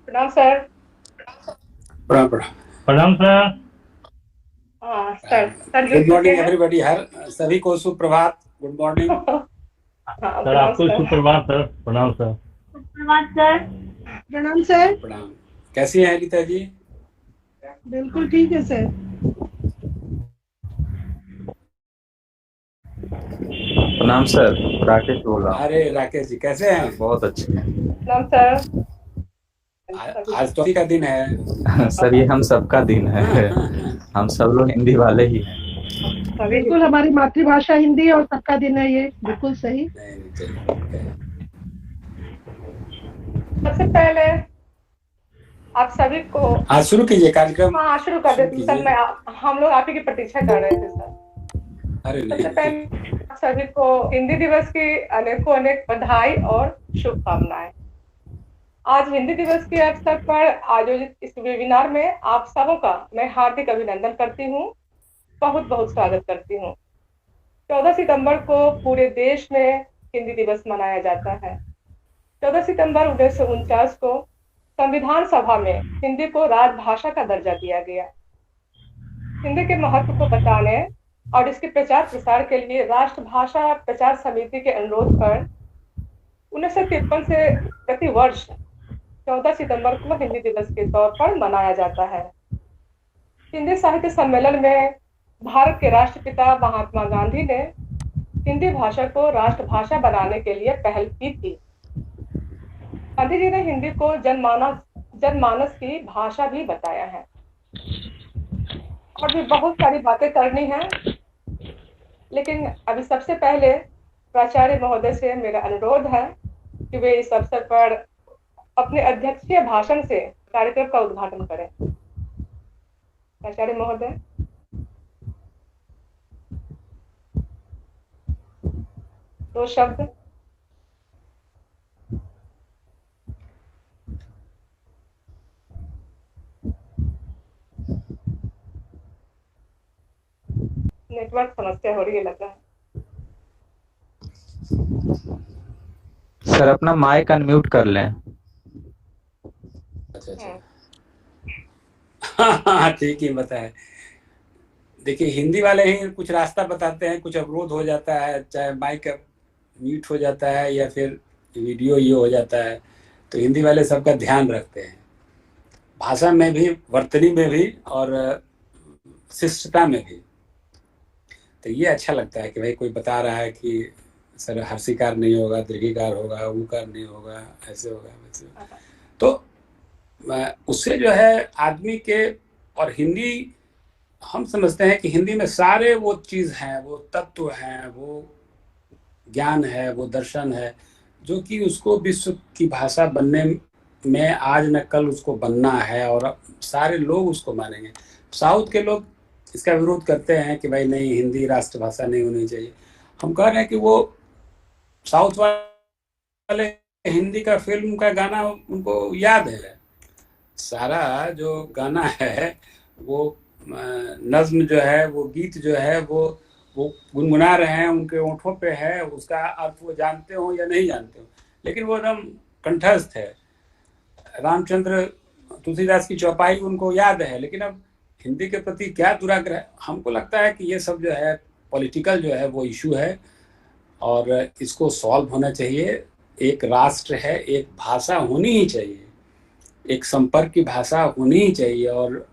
प्रणाम सर। प्रणाम प्रणाम। प्रणाम सर। हाँ सर, सर जुड़ गुड चुके मॉर्निंग हैं। एवरीबॉडी, हर सभी को सुप्रभात। Good morning. हाँ, सर प्रणाम आपको सर। सुप्रभात सर। प्रणाम सर। धन्यवाद सर। प्रणाम सर। प्रणाम। कैसी हैं रीता जी? बिल्कुल ठीक है सर। प्रणाम सर। राकेश बोल रहा हूँ। अरे राकेश जी कैसे हैं? बहुत अच्छे प्रणाम सर। आज तो ही का दिन है। हैं सर, ये हम सबका दिन है। हम सब लोग हिंदी वाले ही हैं। सभी बिल्कुल हमारी मातृभाषा हिंदी है और सबका दिन है, ये बिल्कुल सही। नहीं नहीं, चलिए। सबसे पहले आप सभी को आज शुरू कीजिए कार्यक्रम। हाँ शुरू कर शुरू देते सर। कीजिए। हम लोग आप ही की प्रतीक्षा कर रहे थे सर। अरे सबसे नहीं, पहले आप सभी को हिंदी दिवस की अनेकों अनेक बधाई और शुभकामनाएं। आज हिंदी दिवस के अवसर पर आयोजित इस वेबिनार में आप सबों का मैं हार्दिक अभिनंदन करती हूँ, बहुत बहुत स्वागत करती हूँ। 14 सितंबर को पूरे देश में हिंदी दिवस मनाया जाता है। 14 सितंबर 1949 को संविधान सभा में हिंदी को राजभाषा का दर्जा दिया गया। हिंदी के महत्व को बताने और इसके प्रचार प्रसार के लिए राष्ट्रभाषा प्रचार समिति के अनुरोध पर 1953 से प्रति वर्ष 14 सितंबर को हिंदी दिवस के तौर पर मनाया जाता है। हिंदी साहित्य सम्मेलन में भारत के राष्ट्रपिता महात्मा गांधी ने हिंदी भाषा को राष्ट्रभाषा बनाने के लिए पहल की थी। गांधी जी ने हिंदी को जनमानस की भाषा भी बताया है। और भी बहुत सारी बातें करनी है, लेकिन अभी सबसे पहले प्राचार्य महोदय से मेरा अनुरोध है कि वे इस अवसर पर अपने अध्यक्षीय भाषण से कार्यक्रम का उद्घाटन करें। प्राचार्य महोदय। दो शब्द। नेटवर्क समस्या हो रही है लग रहा है। सर अपना माइक अनम्यूट कर लें। अच्छा अच्छा। हाँ ठीक ही बताए। देखिए हिंदी वाले ही कुछ रास्ता बताते हैं, कुछ अवरोध हो जाता है, चाहे माइक म्यूट हो जाता है या फिर वीडियो ये हो जाता है, तो हिंदी वाले सबका ध्यान रखते हैं, भाषा में भी, वर्तनी में भी और शिष्टता में भी। तो ये अच्छा लगता है कि भाई कोई बता रहा है कि सर हर्षिकार नहीं होगा, दीर्घिकार होगा, ऊकार नहीं होगा, ऐसे होगा वैसे होगा। तो उससे जो है आदमी के, और हिंदी हम समझते हैं कि हिंदी में सारे वो चीज़ हैं, वो तत्व हैं, वो ज्ञान है, वो दर्शन है, जो कि उसको विश्व की भाषा बनने में आज न कल उसको बनना है और सारे लोग उसको मानेंगे। साउथ के लोग इसका विरोध करते हैं कि भाई नहीं, हिंदी राष्ट्रभाषा नहीं होनी चाहिए। हम कह रहे हैं कि वो साउथ वाले हिंदी का फिल्म का गाना उनको याद है, सारा जो गाना है वो नज्म जो है, वो गीत जो है वो गुनगुना रहे हैं, उनके होठों पे है, उसका अर्थ वो जानते हो या नहीं जानते हो, लेकिन वो एकदम कंठस्थ है। रामचंद्र तुलसीदास की चौपाई उनको याद है, लेकिन अब हिंदी के प्रति क्या दुराग्रह। हमको लगता है कि ये सब जो है पॉलिटिकल जो है वो इशू है और इसको सॉल्व होना चाहिए। एक राष्ट्र है, एक भाषा होनी ही चाहिए, एक संपर्क की भाषा होनी ही चाहिए। और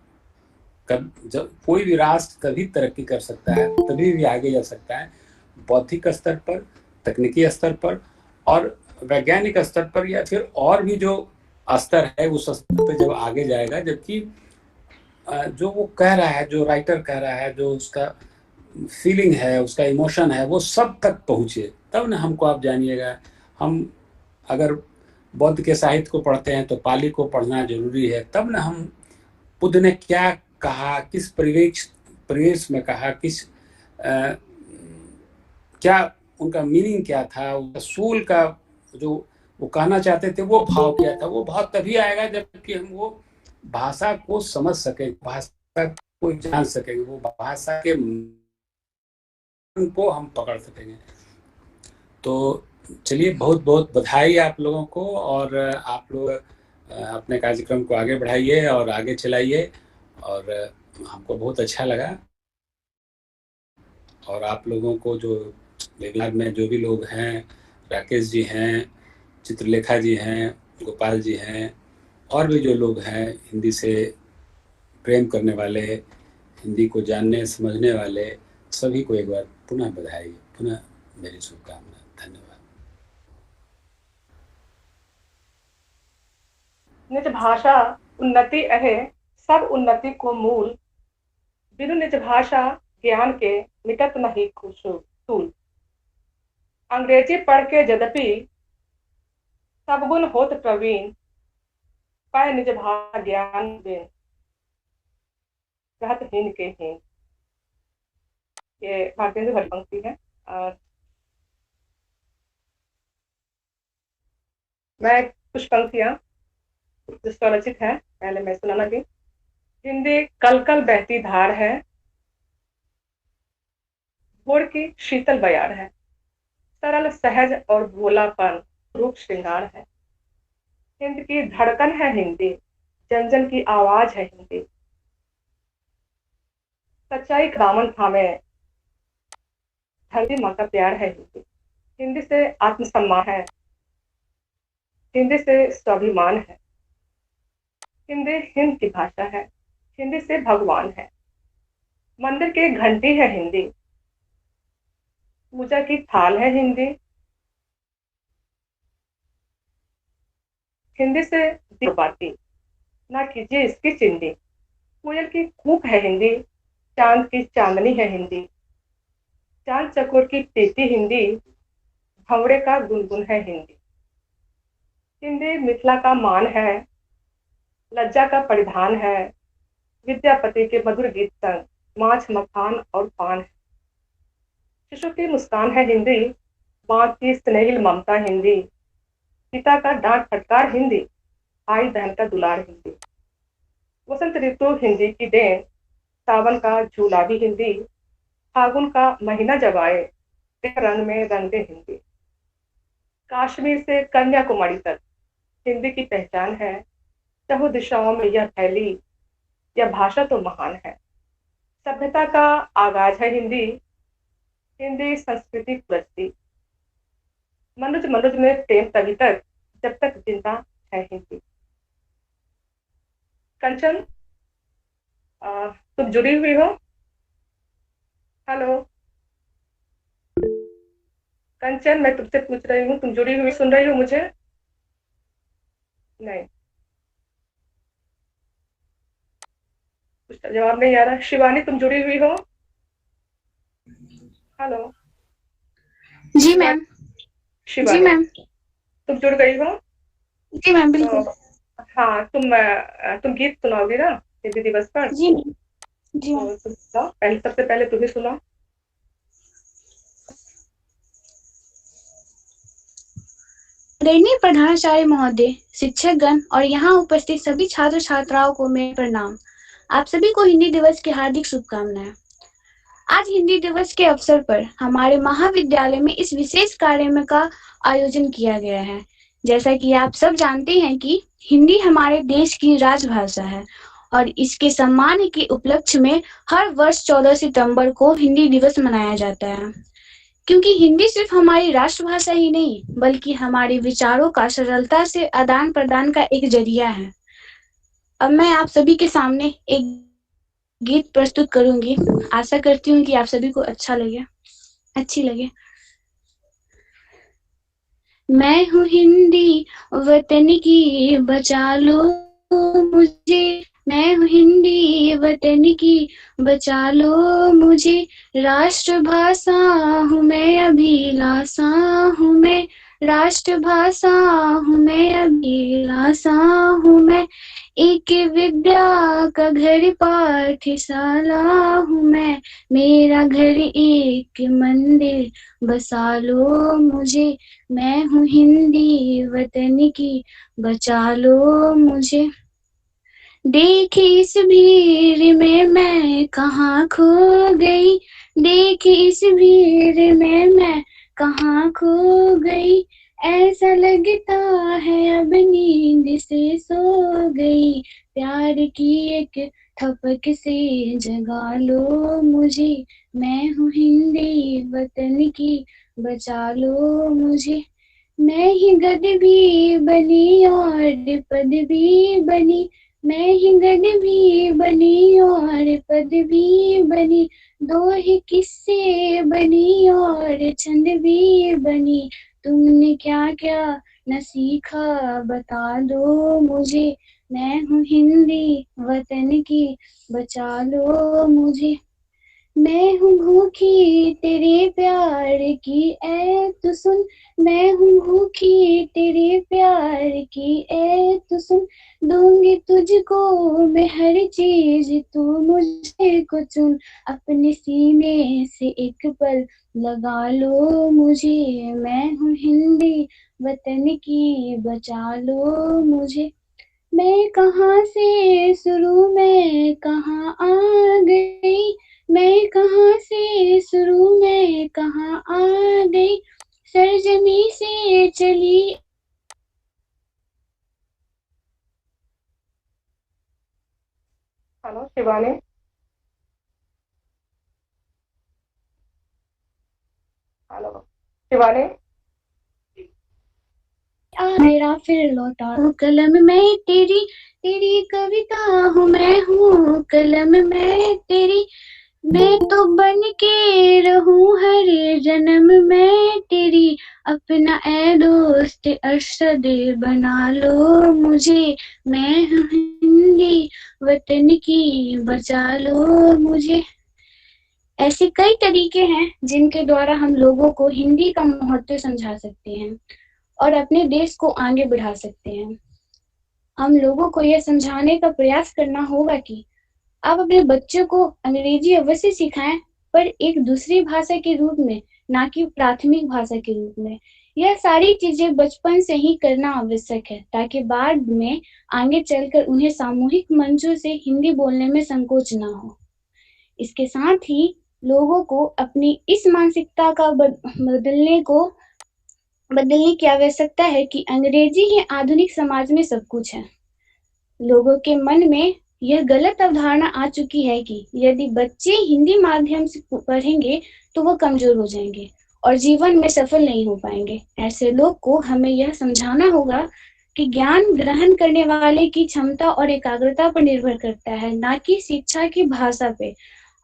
जब कोई भी राष्ट्र कभी तरक्की कर सकता है, तभी भी आगे जा सकता है, बौद्धिक स्तर पर, तकनीकी स्तर पर और वैज्ञानिक स्तर पर, या फिर और भी जो स्तर है उस स्तर पर जब आगे जाएगा। जबकि जो वो कह रहा है, जो राइटर कह रहा है, जो उसका फीलिंग है, उसका इमोशन है, वो सब तक पहुँचे, तब ना हमको आप जानिएगा। हम अगर बौद्ध के साहित्य को पढ़ते हैं तो पाली को पढ़ना जरूरी है, तब ना हम बुद्ध ने क्या कहा, किस परिवेश में कहा, क्या उनका मीनिंग क्या था, उनका सोल का जो वो कहना चाहते थे वो भाव क्या था, वो भाव तभी आएगा जबकि हम वो भाषा को समझ सकें, भाषा को जान सकेंगे, वो भाषा के मन को हम पकड़ सकेंगे। तो चलिए, बहुत बहुत बधाई आप लोगों को। और आप लोग अपने कार्यक्रम को आगे बढ़ाइए और आगे चलाइए, और हमको बहुत अच्छा लगा। और आप लोगों को जो वेबिनार में जो भी लोग हैं, राकेश जी हैं, चित्रलेखा जी हैं, गोपाल जी हैं, और भी जो लोग हैं हिंदी से प्रेम करने वाले, हिंदी को जानने समझने वाले, सभी को एक बार पुनः बधाई, पुनः मेरी शुभकामनाएं। धन्यवाद। निज भाषा उन्नति अहे सब उन्नति को मूल, बिनु निज भाषा ज्ञान के मिटत नहीं सूल। अंग्रेजी पढ़ के यद्यपि सब गुण होत प्रवीण, पाए निज भाषा ज्ञान बिन रहत हीन के हीन। ये भारतीय भरी पंक्ति है। और मैं कुछ पंक्तियां जो स्वरचित है पहले मैं सुनाना भी। हिंदी कल कल बहती धार है, भोर की शीतल बयार है, सरल सहज और भोलापन रूप श्रृंगार है। हिंद की धड़कन है हिंदी, जन जन की आवाज है हिंदी। सच्चाई का दामन थामे धरती माँ का प्यार है हिंदी। हिंदी से आत्मसम्मान है, हिंदी से स्वाभिमान है। हिंदी हिंद की भाषा है, हिंदी से भगवान है। मंदिर की घंटी है हिंदी, पूजा की थाल है हिंदी। हिंदी से बाती ना कीजिए इसकी चिंदी। कोयल की कूक है हिंदी, चांद की चांदनी है हिंदी। चांद चकोर की टीटी हिंदी, भंवरे का गुनगुन है हिंदी। हिंदी मिथिला का मान है, लज्जा का परिधान है। विद्यापति के मधुर गीत संग माछ मखान और पान है। शिशु की मुस्कान है हिंदी, माँ की स्नेहिल ममता हिंदी। पिता का डांट फटकार हिंदी, भाई बहन का दुलार हिंदी। वसंत ऋतु हिंदी की देन, सावन का झूला भी हिंदी। फागुन का महीना जब आए, रंग में रंग दे हिंदी। कश्मीर से कन्याकुमारी तक हिंदी की पहचान है। चहुँ दिशाओं में यह फैली, यह भाषा तो महान है। सभ्यता का आगाज है हिंदी, हिंदी संस्कृति रचती। मनुज मनुज में प्रेम तभी तक जब तक जिंदा है हिंदी। कंचन, तुम जुड़ी हुई हो? हेलो कंचन, मैं तुमसे पूछ रही हूँ, तुम जुड़ी हुई सुन रही हो मुझे? नहीं, कुछ जवाब नहीं आ रहा। शिवानी, तुम जुड़ी हुई हो? हेलो जी मैम। जी शिवानी, मैम। तुम जुड़ गई हो? जी मैम, बिल्कुल। तो हाँ, तुम गीत सुनाओगी ना हिंदी दिवस पर? जी मैम। जी मैम। तो तुम सुनाओ, सबसे पहले तुम ही सुनाओ। आदरणीय प्रधानाचार्य महोदय, शिक्षकगण और यहाँ उपस्थित सभी छात्र छात्राओं को मेरे प्रणाम। आप सभी को हिंदी दिवस की हार्दिक शुभकामनाएं। आज हिंदी दिवस के अवसर पर हमारे महाविद्यालय में इस विशेष कार्यक्रम का आयोजन किया गया है। जैसा कि आप सब जानते हैं कि हिंदी हमारे देश की राजभाषा है और इसके सम्मान के उपलक्ष्य में हर वर्ष 14 सितंबर को हिंदी दिवस मनाया जाता है। क्योंकि हिंदी सिर्फ हमारी राष्ट्रभाषा ही नहीं बल्कि हमारे विचारों का सरलता से आदान प्रदान का एक जरिया है। अब मैं आप सभी के सामने एक गीत प्रस्तुत करूंगी। आशा करती हूँ कि आप सभी को अच्छी लगे। मैं हूँ हिंदी वतन की, बचा लो मुझे। मैं हूँ हिंदी वतन की, बचा लो मुझे। राष्ट्रभाषा हूँ मैं, अभिलाषा हूँ मैं। राष्ट्रभाषा हूँ मैं, अभिलाषा हूँ मैं। एक विद्या का घर पाठशाला हूँ मैं। मेरा घर एक मंदिर, बसा लो मुझे। मैं हूँ हिंदी वतन की, बचा लो मुझे। देख इस भीड़ में मैं कहाँ खो गई। देख इस भीड़ में मैं कहाँ खो गई। ऐसा लगता है अब नींद से सो गई, प्यार की एक थपक से जगा लो मुझे, मैं हूँ हिंदी वतन की, बचा लो मुझे। मैं ही गद भी बनी और पद भी बनी, मैं ही गद भी बनी और पद भी बनी, दो ही किस्से बनी और छंद भी बनी, तुमने क्या क्या न सीखा बता दो मुझे, मैं हूँ हिंदी वतन की, बचा लो मुझे। मैं हूँ भूखी तेरे प्यार की ऐ तू सुन, मैं हूँ भूखी तेरे प्यार की ऐ तू सुन, दूंगी तुझको मैं हर चीज तू मुझे को चुन, अपने सीने से एक पल लगा लो मुझे, मैं हूँ हिंदी वतन की, बचा लो मुझे। मैं कहाँ से शुरू में कहाँ आ गई, मैं कहाँ से शुरू में कहाँ आ गई, सरजमी से चली। हेलो शिवानी। हेलो शिवानी। मेरा फिर लौटा हूँ कलम में तेरी, तेरी कविता हूँ मैं हूँ कलम में तेरी, मैं तो बन के रहूं हर जन्म में तेरी, अपना ए दोस्त अरशद बना लो मुझे, मैं हूँ हिंदी वतन की, बचा लो मुझे। ऐसे कई तरीके हैं जिनके द्वारा हम लोगों को हिंदी का महत्व समझा सकते हैं और अपने देश को आगे बढ़ा सकते हैं। हम लोगों को यह समझाने का प्रयास करना होगा कि आप अपने बच्चों को अंग्रेजी अवश्य सिखाएं, पर एक दूसरी भाषा के रूप में, ना कि प्राथमिक भाषा के रूप में। यह सारी चीजें बचपन से ही करना आवश्यक है, ताकि बाद में आगे चलकर उन्हें सामूहिक मंचों से हिंदी बोलने में संकोच ना हो। इसके साथ ही लोगों को अपनी इस मानसिकता का बदलने की आवश्यकता है कि अंग्रेजी ही आधुनिक समाज में सब कुछ है। लोगों के मन में यह गलत अवधारणा आ चुकी है कि यदि बच्चे हिंदी माध्यम से पढ़ेंगे तो वो कमजोर हो जाएंगे और जीवन में सफल नहीं हो पाएंगे। ऐसे लोग को हमें यह समझाना होगा कि ज्ञान ग्रहण करने वाले की क्षमता और एकाग्रता पर निर्भर करता है, ना कि शिक्षा की भाषा पे।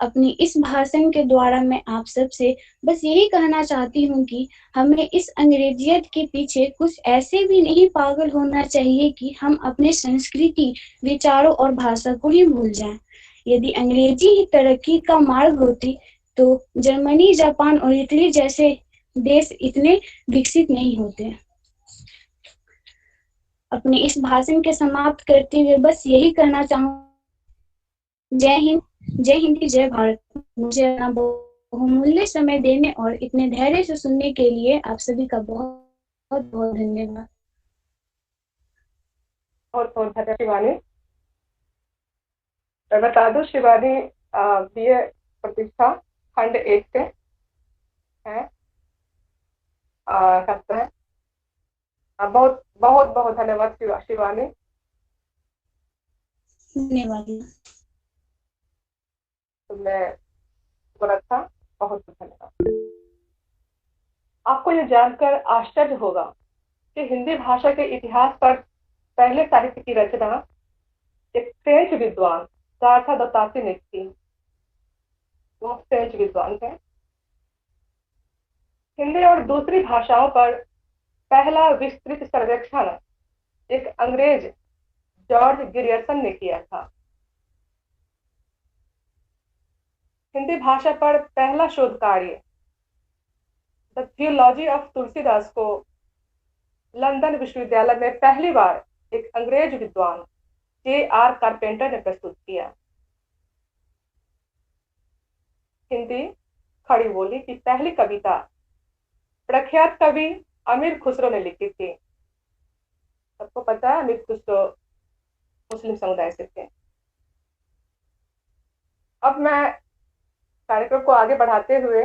अपनी इस भाषण के द्वारा मैं आप सबसे बस यही कहना चाहती हूँ कि हमें इस अंग्रेजियत के पीछे कुछ ऐसे भी नहीं पागल होना चाहिए कि हम अपने संस्कृति, विचारों और भाषा को ही भूल जाएं। यदि अंग्रेजी ही तरक्की का मार्ग होती तो जर्मनी, जापान और इटली जैसे देश इतने विकसित नहीं होते। अपने इस भाषण के समाप्त करते हुए बस यही कहना चाहूँ, जय हिंद, जय हिंदी, जय भारत। मुझे अपना बहुमूल्य समय देने और इतने धैर्य से सुनने के लिए आप सभी का बहुत बहुत धन्यवाद। बहुत बहुत धन्यवाद शिवानी। मैं बता दूं शिवानी बीए प्रतिष्ठा खंड 1 से है छात्र है। बहुत बहुत बहुत धन्यवाद शिवानी। धन्यवाद। तुमने बोला था, बहुत बहुत धन्यवाद। आपको यह जानकर आश्चर्य होगा कि हिंदी भाषा के इतिहास पर पहले साहित्य की रचना एक फ्रेंच विद्वान गार्था दत्तासी ने की। वो फ्रेंच विद्वान थे। हिंदी और दूसरी भाषाओं पर पहला विस्तृत सर्वेक्षण एक अंग्रेज जॉर्ज गिरियर्सन ने किया था। हिंदी भाषा पर पहला शोध कार्य द थियोलॉजी ऑफ तुलसीदास को लंदन विश्वविद्यालय में पहली बार एक अंग्रेज विद्वान J.R. कारपेंटर ने प्रस्तुत किया। हिंदी खड़ी बोली की पहली कविता प्रख्यात कवि अमीर खुसरो ने लिखी थी। सबको पता है अमीर खुसरो मुस्लिम समुदाय से थे। अब मैं कार्यक्रम को आगे बढ़ाते हुए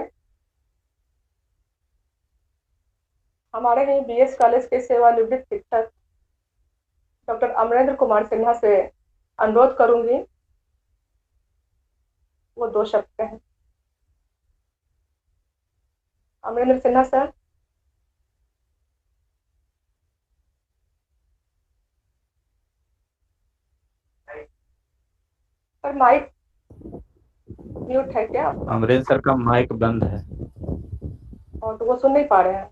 हमारे ही बीएस कॉलेज के सेवानिवृत्त शिक्षक डॉक्टर अमरेंद्र कुमार सिन्हा से अनुरोध करूंगी, वो 2 शब्द कहें। Amarendra Sinha sir. Sir mike mute है क्या? अमरेंद्र सर का माइक बंद है। और तो वो सुन नहीं पा रहे हैं।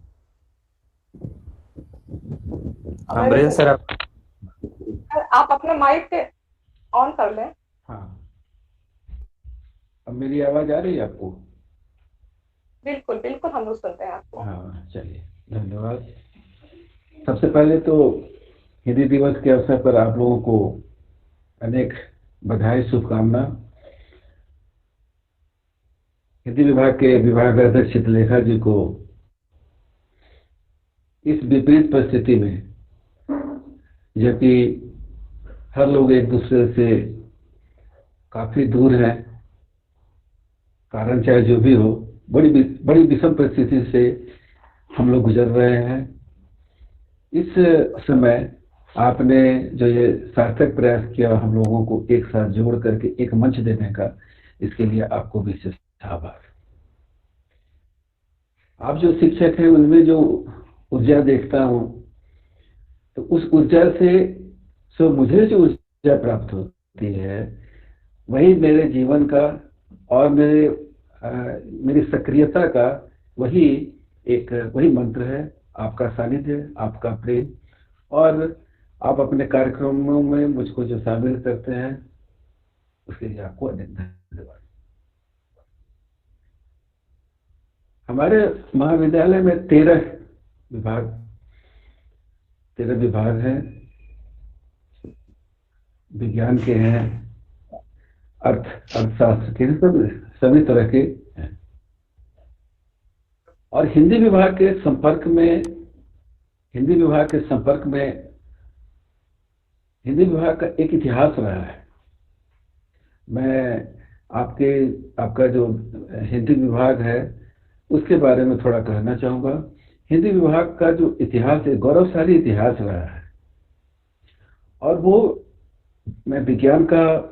अमरेंद्र सर आप अपना माइक ऑन कर लें। हाँ, अब मेरी आवाज आ रही है आपको? बिल्कुल बिल्कुल, हम लोग सुनते हैं आपको। हाँ, चलिए, धन्यवाद। सबसे पहले तो हिंदी दिवस के अवसर पर आप लोगों को अनेक बधाई, शुभकामना। हिंदी विभाग के विभागाध्यक्ष चित्रलेखा जी को इस विपरीत परिस्थिति में, जबकि हर लोग एक दूसरे से काफी दूर हैं, कारण चाहे जो भी हो, बड़ी विषम परिस्थिति से हम लोग गुजर रहे हैं। इस समय आपने जो ये सार्थक प्रयास किया हम लोगों को एक साथ जोड़ करके एक मंच देने का, इसके लिए आपको विशेष आभार। आप जो शिक्षक हैं उनमें जो ऊर्जा देखता हूं, तो उस ऊर्जा से मुझे जो ऊर्जा प्राप्त होती है वही मेरे जीवन का और मेरी सक्रियता का वही मंत्र है। आपका सानिध्य, आपका प्रेम, और आप अपने कार्यक्रमों में मुझको जो शामिल करते हैं उसके लिए आपको अनेक धन्यवाद। हमारे महाविद्यालय में 13 विभाग हैं। विज्ञान के हैं, अर्थशास्त्र के हैं, सभी तरह के हैं। और हिंदी विभाग के संपर्क में हिंदी विभाग का एक इतिहास रहा है। मैं आपका जो हिंदी विभाग है उसके बारे में थोड़ा कहना चाहूंगा। हिंदी विभाग का जो इतिहास है, गौरवशाली इतिहास रहा है। और वो, मैं विज्ञान का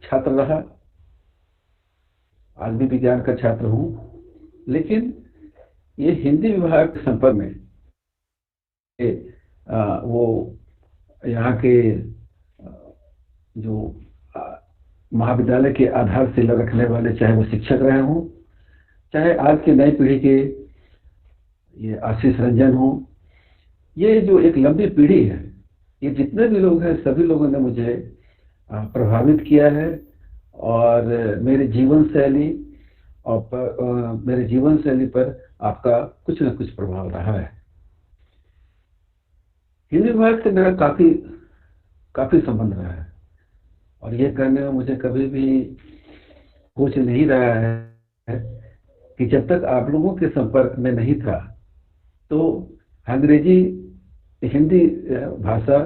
छात्र रहा, आज भी विज्ञान का छात्र हूं, लेकिन ये हिंदी विभाग के संपर्क में वो यहाँ के जो महाविद्यालय के आधारशिला रखने वाले, चाहे वो शिक्षक रहे हों, चाहे आज की नई पीढ़ी के ये आशीष रंजन हो, ये जो एक लंबी पीढ़ी है, ये जितने भी लोग हैं सभी लोगों ने मुझे प्रभावित किया है। और मेरे जीवन शैली पर आपका कुछ न कुछ प्रभाव रहा है। हिंदी विभाग से मेरा काफी संबंध रहा है, और ये कहने में मुझे कभी भी कुछ नहीं रहा है कि जब तक आप लोगों के संपर्क में नहीं था तो अंग्रेजी, हिंदी भाषा,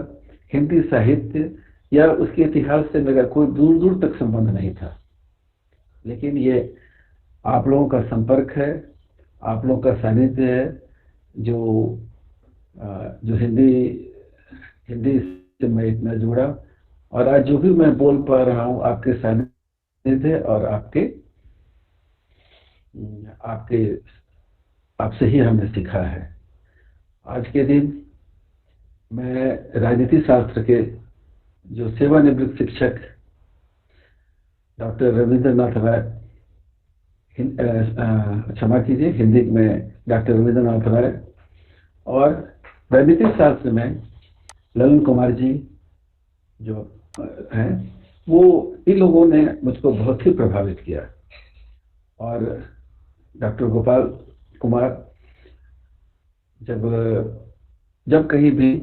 हिंदी साहित्य या उसके इतिहास से मेरा कोई दूर दूर तक संबंध नहीं था। लेकिन ये आप लोगों का संपर्क है, आप लोगों का सानिध्य है, जो हिंदी से मैं इतना जुड़ा, और आज जो भी मैं बोल पा रहा हूँ आपके सानिध्य और आपसे ही हमने सीखा है। आज के दिन मैं राजनीति शास्त्र के जो सेवानिवृत्त शिक्षक डॉक्टर रविंद्रनाथ राय, क्षमा कीजिए, हिंदी में डॉक्टर रविंद्रनाथ राय, और राजनीतिक शास्त्र में ललन कुमार जी जो हैं, वो इन लोगों ने मुझको बहुत ही प्रभावित किया। और डॉक्टर गोपाल कुमार, जब कहीं भी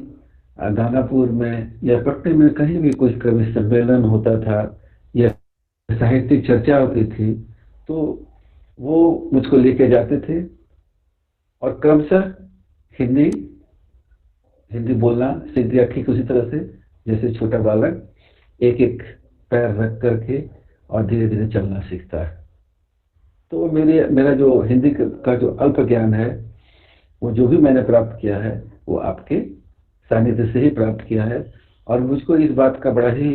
दानापुर में या पटने में कहीं भी कोई कवि सम्मेलन होता था या साहित्यिक चर्चा होती थी, तो वो मुझको लेके जाते थे और क्रमशः हिंदी बोलना सीख गया, ठीक उसी तरह से जैसे छोटा बालक एक एक पैर रख करके और धीरे धीरे चलना सीखता है। तो मेरा जो हिंदी का जो अल्प ज्ञान है वो जो भी मैंने प्राप्त किया है वो आपके सानिध्य से ही प्राप्त किया है। और मुझको इस बात का बड़ा ही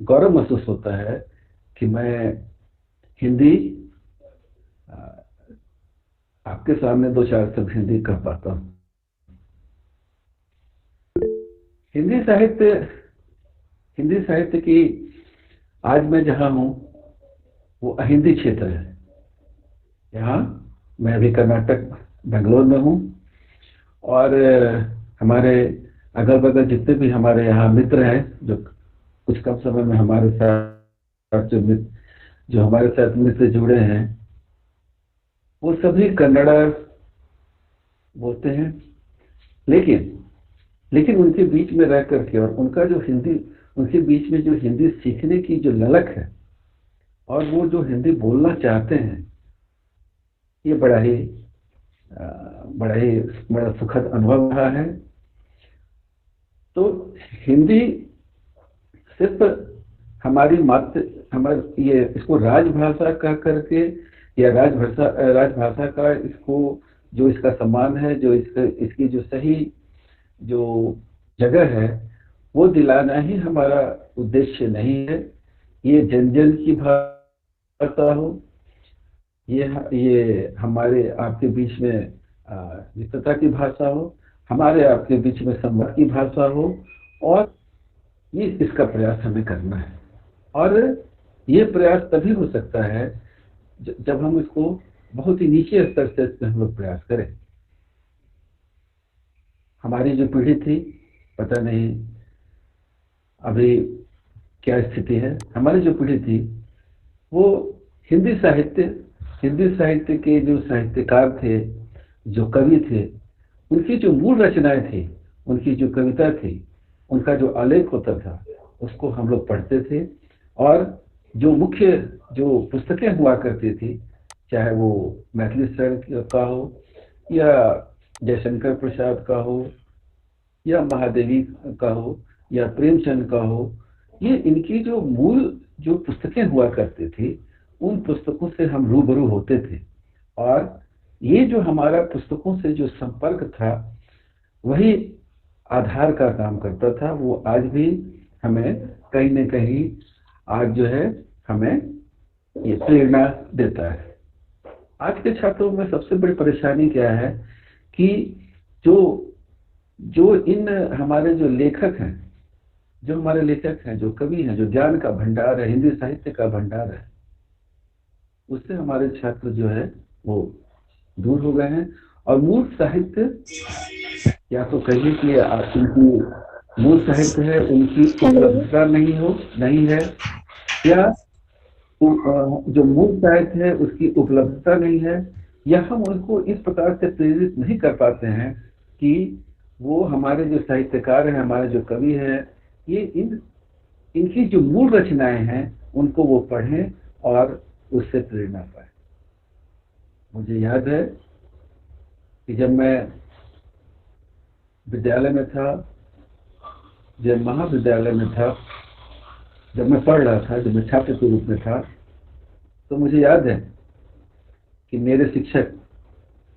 गौरव महसूस होता है कि मैं हिंदी आपके सामने 2-4 शब्द हिंदी कह पाता हूँ। हिंदी साहित्य की आज मैं जहाँ हूँ वो अहिंदी क्षेत्र है। यहाँ मैं अभी कर्नाटक बेंगलोर में हूँ और हमारे अगल बगल जितने भी हमारे यहाँ मित्र हैं जो कुछ कम समय में हमारे साथ जो हमारे साथ मित्र जुड़े हैं वो सभी कन्नड़ा बोलते हैं, लेकिन उनके बीच में रह करके और उनके बीच में जो हिंदी सीखने की जो ललक है और वो जो हिंदी बोलना चाहते हैं, ये बड़ा सुखद अनुभव रहा है। तो हिंदी सिर्फ इसको राजभाषा कह करके या राजभाषा का इसको जो इसका सम्मान है, जो इसकी जो सही जो जगह है वो दिलाना ही हमारा उद्देश्य नहीं है। ये जन जन की भाषा हो, ये हमारे आपके बीच में मित्रता की भाषा हो, हमारे आपके बीच में संवाद की भाषा हो, और ये इसका प्रयास हमें करना है। और ये प्रयास तभी हो सकता है जब हम इसको बहुत ही नीचे स्तर से हम लोग प्रयास करें। हमारी जो पीढ़ी थी, पता नहीं अभी क्या स्थिति है, हमारी जो पीढ़ी थी वो हिंदी साहित्य के जो साहित्यकार थे, जो कवि थे, उनकी जो मूल रचनाएं थी, उनकी जो कविता थी, उनका जो आलेख होता था उसको हम लोग पढ़ते थे। और जो मुख्य जो पुस्तकें हुआ करती थी, चाहे वो मैथिली शरण का हो या जयशंकर प्रसाद का हो या महादेवी का हो या प्रेमचंद का हो, ये इनकी जो मूल जो पुस्तकें हुआ करती थी उन पुस्तकों से हम रूबरू होते थे। और ये जो हमारा पुस्तकों से जो संपर्क था वही आधार का काम करता था। वो आज भी हमें कहीं न कहीं आज जो है हमें ये प्रेरणा देता है। आज के छात्रों में सबसे बड़ी परेशानी क्या है कि जो इन हमारे जो लेखक हैं, जो कवि हैं, जो ज्ञान का भंडार है, हिंदी साहित्य का भंडार है, उससे हमारे छात्र जो है वो दूर हो गए हैं। और मूल साहित्य या तो कहिए कि उनकी मूल साहित्य है, उनकी उपलब्धता नहीं है, या जो मूल साहित्य है उसकी उपलब्धता नहीं है, या हम उनको इस प्रकार से प्रेरित नहीं कर पाते हैं कि वो हमारे जो साहित्यकार हैं, हमारे जो कवि हैं, ये इनकी जो मूल रचनाएं हैं उनको वो पढ़ें और उससे प्रेरणा पाए। मुझे याद है कि जब मैं विद्यालय में था, जब महाविद्यालय में था, जब मैं पढ़ रहा था, जब मैं छात्र के रूप में था, तो मुझे याद है कि मेरे शिक्षक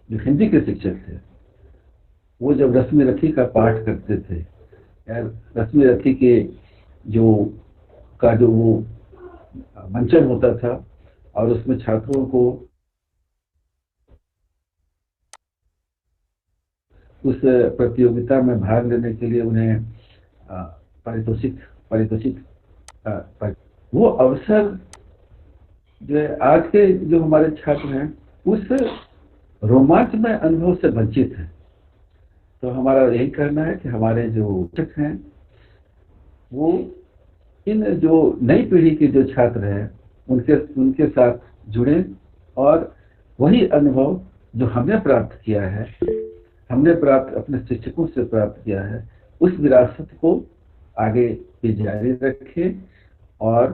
जो हिंदी के शिक्षक थे वो जब रश्मि रथी का पाठ करते थे, रश्मि रथी के जो वो मंचन होता था और उसमें छात्रों को उस प्रतियोगिता में भाग लेने के लिए उन्हें पारितोषिक वो अवसर जो है आज के जो हमारे छात्र हैं उस रोमांचमय अनुभव से वंचित हैं। तो हमारा यही कहना है कि हमारे जो शिक्षक हैं वो इन जो नई पीढ़ी के जो छात्र हैं उनके साथ जुड़े और वही अनुभव जो हमने प्राप्त किया है, हमने अपने शिक्षकों से प्राप्त किया है, उस विरासत को आगे भी जारी रखें। और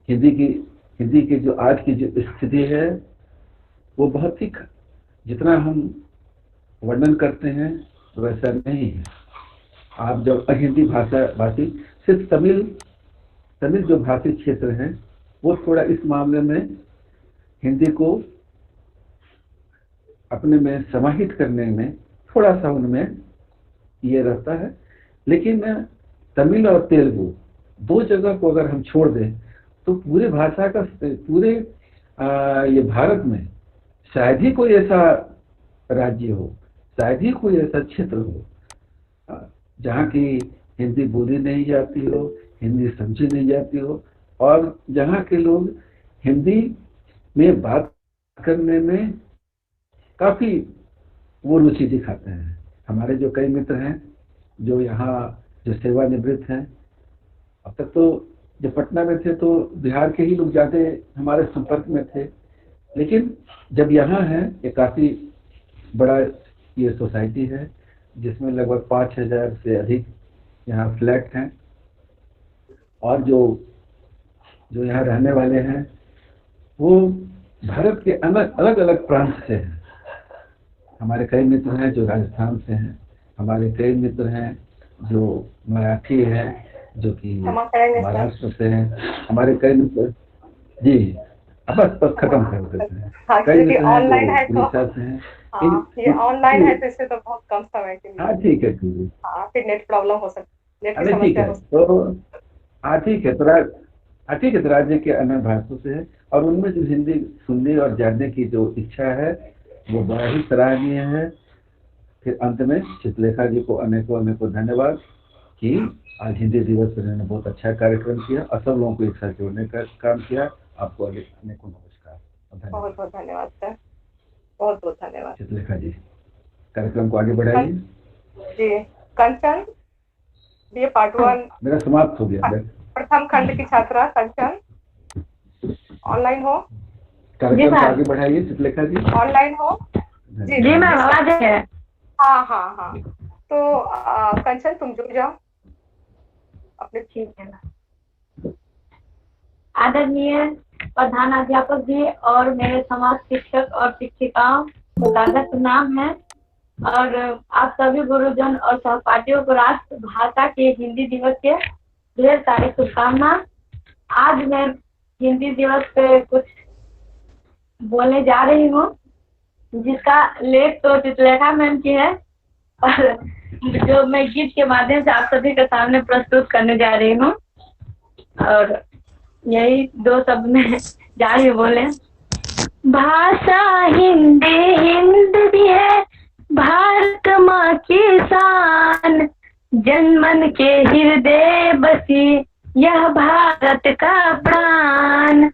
हिंदी की जो आज की जो स्थिति है वो बहुत ही, जितना हम वर्णन करते हैं वैसा नहीं है। आप जब हिंदी भाषी सिर्फ तमिल जो भाषी क्षेत्र हैं वो थोड़ा इस मामले में हिंदी को अपने में समाहित करने में थोड़ा सा उनमें ये रहता है। लेकिन तमिल और तेलुगु दो जगह को अगर हम छोड़ दें तो पूरे भाषा का पूरे ये भारत में शायद ही कोई ऐसा राज्य हो, शायद ही कोई ऐसा क्षेत्र हो जहाँ की हिंदी बोली नहीं जाती हो, हिंदी समझी नहीं जाती हो, और जहाँ के लोग हिंदी में बात करने में काफी वो रुचि दिखाते हैं। हमारे जो कई मित्र हैं जो यहाँ जो सेवानिवृत्त हैं, अब तक तो जब पटना में थे तो बिहार के ही लोग ज्यादा हमारे संपर्क में थे, लेकिन जब यहाँ है ये काफी बड़ा ये सोसाइटी है जिसमें लगभग 5000 से अधिक यहाँ फ्लैट हैं, और जो यहाँ रहने वाले हैं वो भारत के अलग अलग प्रांत से हैं। हमारे कई मित्र हैं जो राजस्थान से हैं, हमारे कई मित्र हैं जो मराठी हैं, जो कि महाराष्ट्र से हैं, हमारे कई मित्र जी बस खत्म कर देते हैं। कई मित्र हैं जो उड़ीसा से हैं। ये ऑनलाइन है तो इससे तो बहुत कम समय के लिए। हाँ ठीक है, ठीक है। हाँ, फिर नेट प्रॉब्लम हो सकती है, नेट की अरे ठीक समस्या है, हो सकती है। तो ठीक है, तो राज्य के अन्य भाषाओं से है, और उनमें जो हिंदी सुनने और जानने की जो इच्छा है वो बड़ा ही सराहनीय है। फिर अंत में चित्रलेखा जी को अनेकों धन्यवाद कि आज हिंदी दिवस पर उन्होंने बहुत अच्छा कार्यक्रम किया और सब लोगों को एक साथ जोड़ने का काम किया। आपको अनेकों नमस्कार, बहुत बहुत धन्यवाद सर, बहुत बहुत धन्यवाद। चित्रलेखा जी कार्यक्रम को आगे बढ़ाइए। जी, कंचन ये पार्ट 1 मेरा समाप्त हो गया। प्रथम खंड की छात्रा कंचन ऑनलाइन हो, कार्यक्रम को आगे बढ़ाइए चित्रलेखा जी। ऑनलाइन हो जी मैम, आवाज है। हाँ, तो कंचन तुम जुड़ जाओ अपने। ठीक है ना। आदरणीय प्रधान अध्यापक जी और मेरे समाज शिक्षक और शिक्षिकाओं को स्वागत नाम है, और आप सभी गुरुजन और सहपाठियों को राष्ट्रभाषा के हिंदी दिवस के ढेर सारी शुभकामना। आज मैं हिंदी दिवस पे कुछ बोलने जा रही हूँ, जिसका लेख तो चित्रलेखा मैम की है, और जो मैं गीत के माध्यम से आप सभी के सामने प्रस्तुत करने जा रही हूँ, और यही 2 शब्द में जा रही बोले। भाषा हिंदी हिंदी है भारत माँ की शान, जनमन के हृदय बसी यह भारत का प्राण।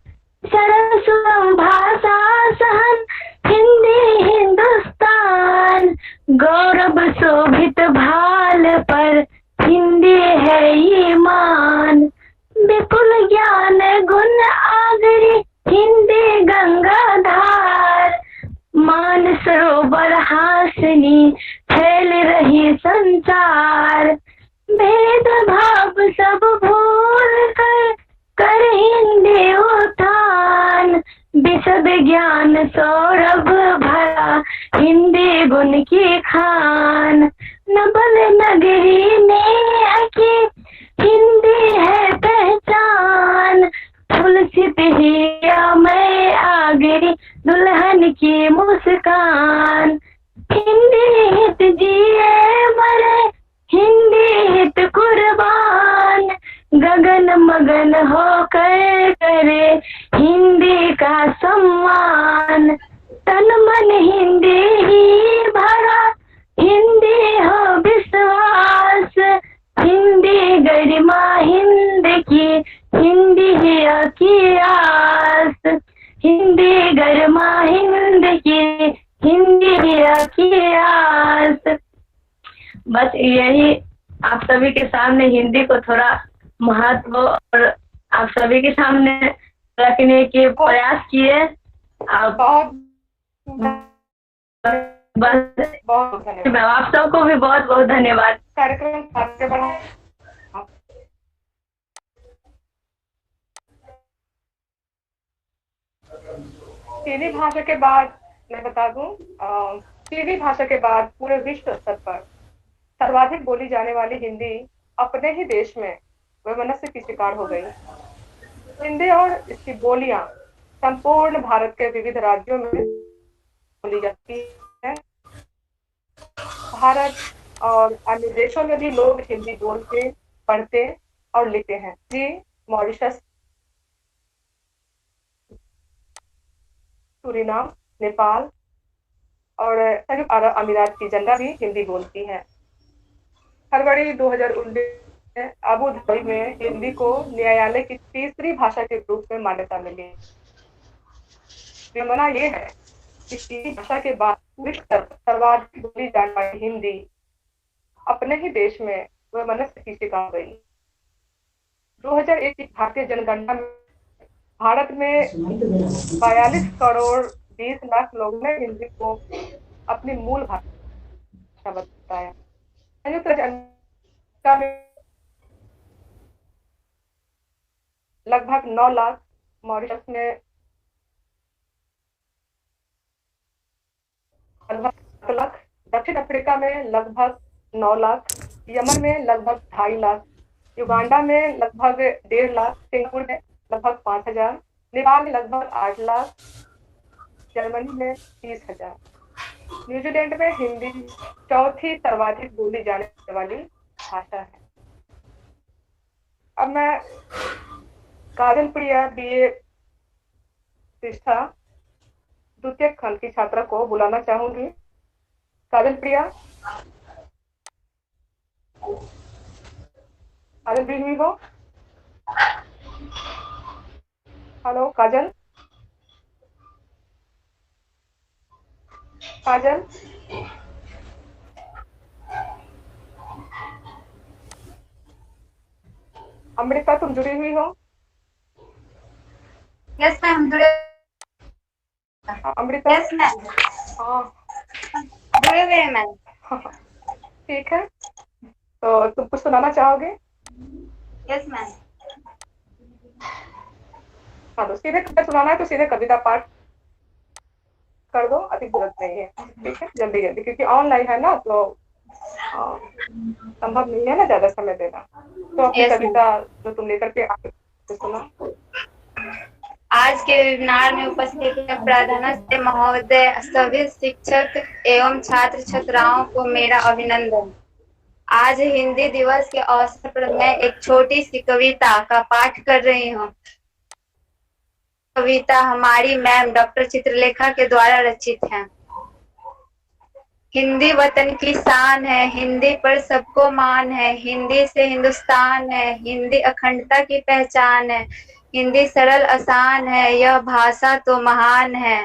सरल सुगम भाषा सहन हिंदी हिंदुस्तान, गौरव शोभित भाल पर हिंदी है ईमान। विपुल ज्ञान गुण आगरी हिंदी गंगा धार, मान सरोवर हासनी फैल रही संसार। भेद भाव सब भूल कर हिंदी उत्थान, विशद ज्ञान सौरभ भरा हिंदी गुण की खान। नबल नगरी में की हिंदी है पहचान, तुलसित हिया में आ गई दुल्हन की मुस्कान। हिंदी हित जिए मरे हिंदी हित कुर्बान, गगन मगन होकर करे हिंदी का सम्मान। तन मन हिंदी ही भरा हिंदी हो विश्वास, हिंदी गरिमा हिंद की हिंदी ही की आस। हिंदी गरिमा हिंद की हिंदी ही की आस। बस यही आप सभी के सामने हिंदी को थोड़ा महत्व और आप सभी के सामने रखने के प्रयास किए। आप आप सबको भी बहुत बहुत धन्यवाद। कार्यक्रम आगे बढ़ाएं। चीनी भाषा के बाद मैं बता दूं, चीनी भाषा के बाद पूरे विश्व स्तर पर सर्वाधिक बोली जाने वाली हिंदी अपने ही देश में वैमनस्य की शिकार हो गई। हिंदी और इसकी बोलियां संपूर्ण भारत के विविध राज्यों में बोली जाती है। भारत और अन्य देशों में भी लोग हिंदी बोलते, पढ़ते और लिखते हैं। जी, मॉरिशस, सूरीनाम, नेपाल और संयुक्त अरब अमीरात की जनता भी हिंदी बोलती है। फरवरी 2019 में अबू धाबी में हिंदी को न्यायालय की तीसरी भाषा के रूप में मान्यता मिली। विडंबना ये है कि हिंदी भाषा के बाद सर्वाधिक बोली जाने वाली हिंदी अपने ही देश में वह मनुष्य की सिखा गई। 2001 की भारतीय जनगणना में भारत में 42 करोड़ 20 लाख लोगों ने हिंदी को अपनी मूल भाषा बताया। संयुक्त राज्य अमेरिका में लगभग 9 लाख, मॉरिशस में लगभग 7 लाख, दक्षिण अफ्रीका में लगभग 9 लाख, यमन में लगभग 2.5 लाख, युगांडा में लगभग 1.5 लाख, सिंगापुर में लगभग 5,000, नेपाल में लगभग 8 लाख, जर्मनी में 30,000। न्यूजीलैंड में हिंदी चौथी सर्वाधिक बोली जाने वाली भाषा है। अब मैं काजल प्रिया BA शिक्षा द्वितीय खंड की छात्रा को बुलाना चाहूंगी। काजल प्रिया, काजल भी हुई हो? हेलो काजल, काजल, अमृता तुम जुड़ी हुई हो? यस मैम, जुड़े। अमृता, यस मैम, हाँ जुड़े हुए हैं मैम। ठीक है, तो तुम कुछ सुनाना चाहोगे? Yes ma'am. हाँ, तो सीधे कविता सुनाना है तो सीधे कविता पाठ कर दो, अधिक जरूरत नहीं है। ठीक है, जल्दी जल्दी, क्योंकि ऑनलाइन है ना, तो संभव नहीं है ना ज्यादा समय देना। तो अपनी कविता जो तुम लेकर के आगे सुना। आज के वेबिनार में उपस्थित प्राध्यापक महोदय, सभी शिक्षक एवं छात्र छात्राओं को मेरा अभिनंदन। आज हिंदी दिवस के अवसर पर मैं एक छोटी सी कविता का पाठ कर रही हूँ। कविता हमारी मैम डॉक्टर चित्रलेखा के द्वारा रचित है। हिंदी वतन की शान है, हिंदी पर सबको मान है, हिंदी से हिंदुस्तान है, हिंदी अखंडता की पहचान है, हिंदी सरल आसान है, यह भाषा तो महान है।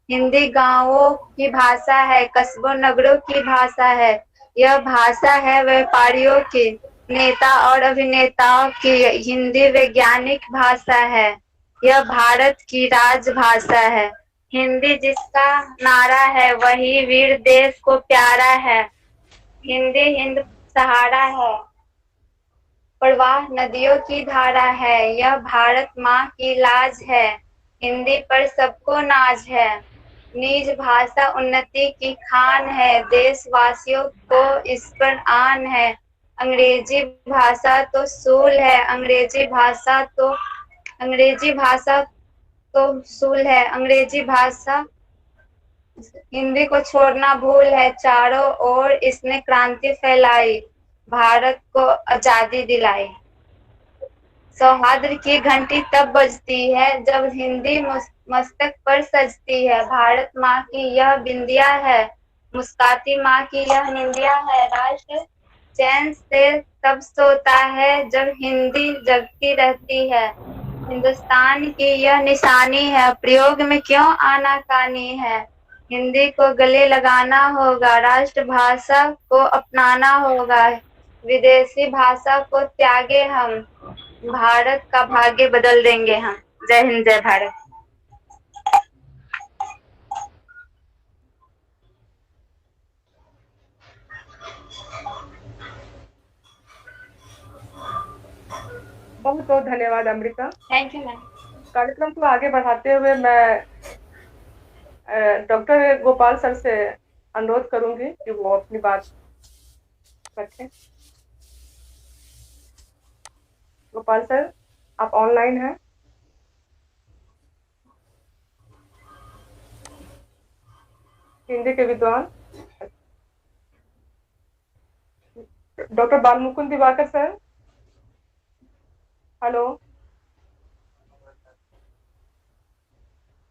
हिंदी गांवों की भाषा है, कस्बों नगरों की भाषा है, यह भाषा है व्यापारियों की, नेता और अभिनेताओं की। हिंदी वैज्ञानिक भाषा है, यह भारत की राजभाषा है। हिंदी जिसका नारा है, वही वीर देश को प्यारा है। हिंदी हिंद सहारा है, प्रवाह नदियों की धारा है, यह भारत माँ की लाज है। हिंदी पर सबको नाज है, निज भाषा उन्नति की खान है, देशवासियों को इस पर आन है। अंग्रेजी भाषा तो सूल है, अंग्रेजी भाषा सूल है, अंग्रेजी भाषा हिंदी को छोड़ना भूल है। चारों ओर इसने क्रांति फैलाई, भारत को आजादी दिलाई। सौहार्द की घंटी तब बजती है जब हिंदी मस्तक पर सजती है। भारत माँ की यह बिंदिया है, मुस्काती माँ की यह निंदिया है। राष्ट्र चैन से तब सोता है जब हिंदी जगती रहती है। हिंदुस्तान की यह निशानी है, प्रयोग में क्यों आनाकानी है। हिंदी को गले लगाना होगा, राष्ट्रभाषा को अपनाना होगा, विदेशी भाषा को त्यागे हम, भारत का भाग्य बदल देंगे हम। जय हिंद, जय भारत। बहुत बहुत धन्यवाद अमृता। Thank you ma'am. कार्यक्रम को आगे बढ़ाते हुए मैं डॉक्टर गोपाल सर से अनुरोध करूंगी कि वो अपनी बात रखें। गोपाल सर, आप ऑनलाइन हैं? हिंदी के विद्वान doctor Balmukund Diwakar sir. Hello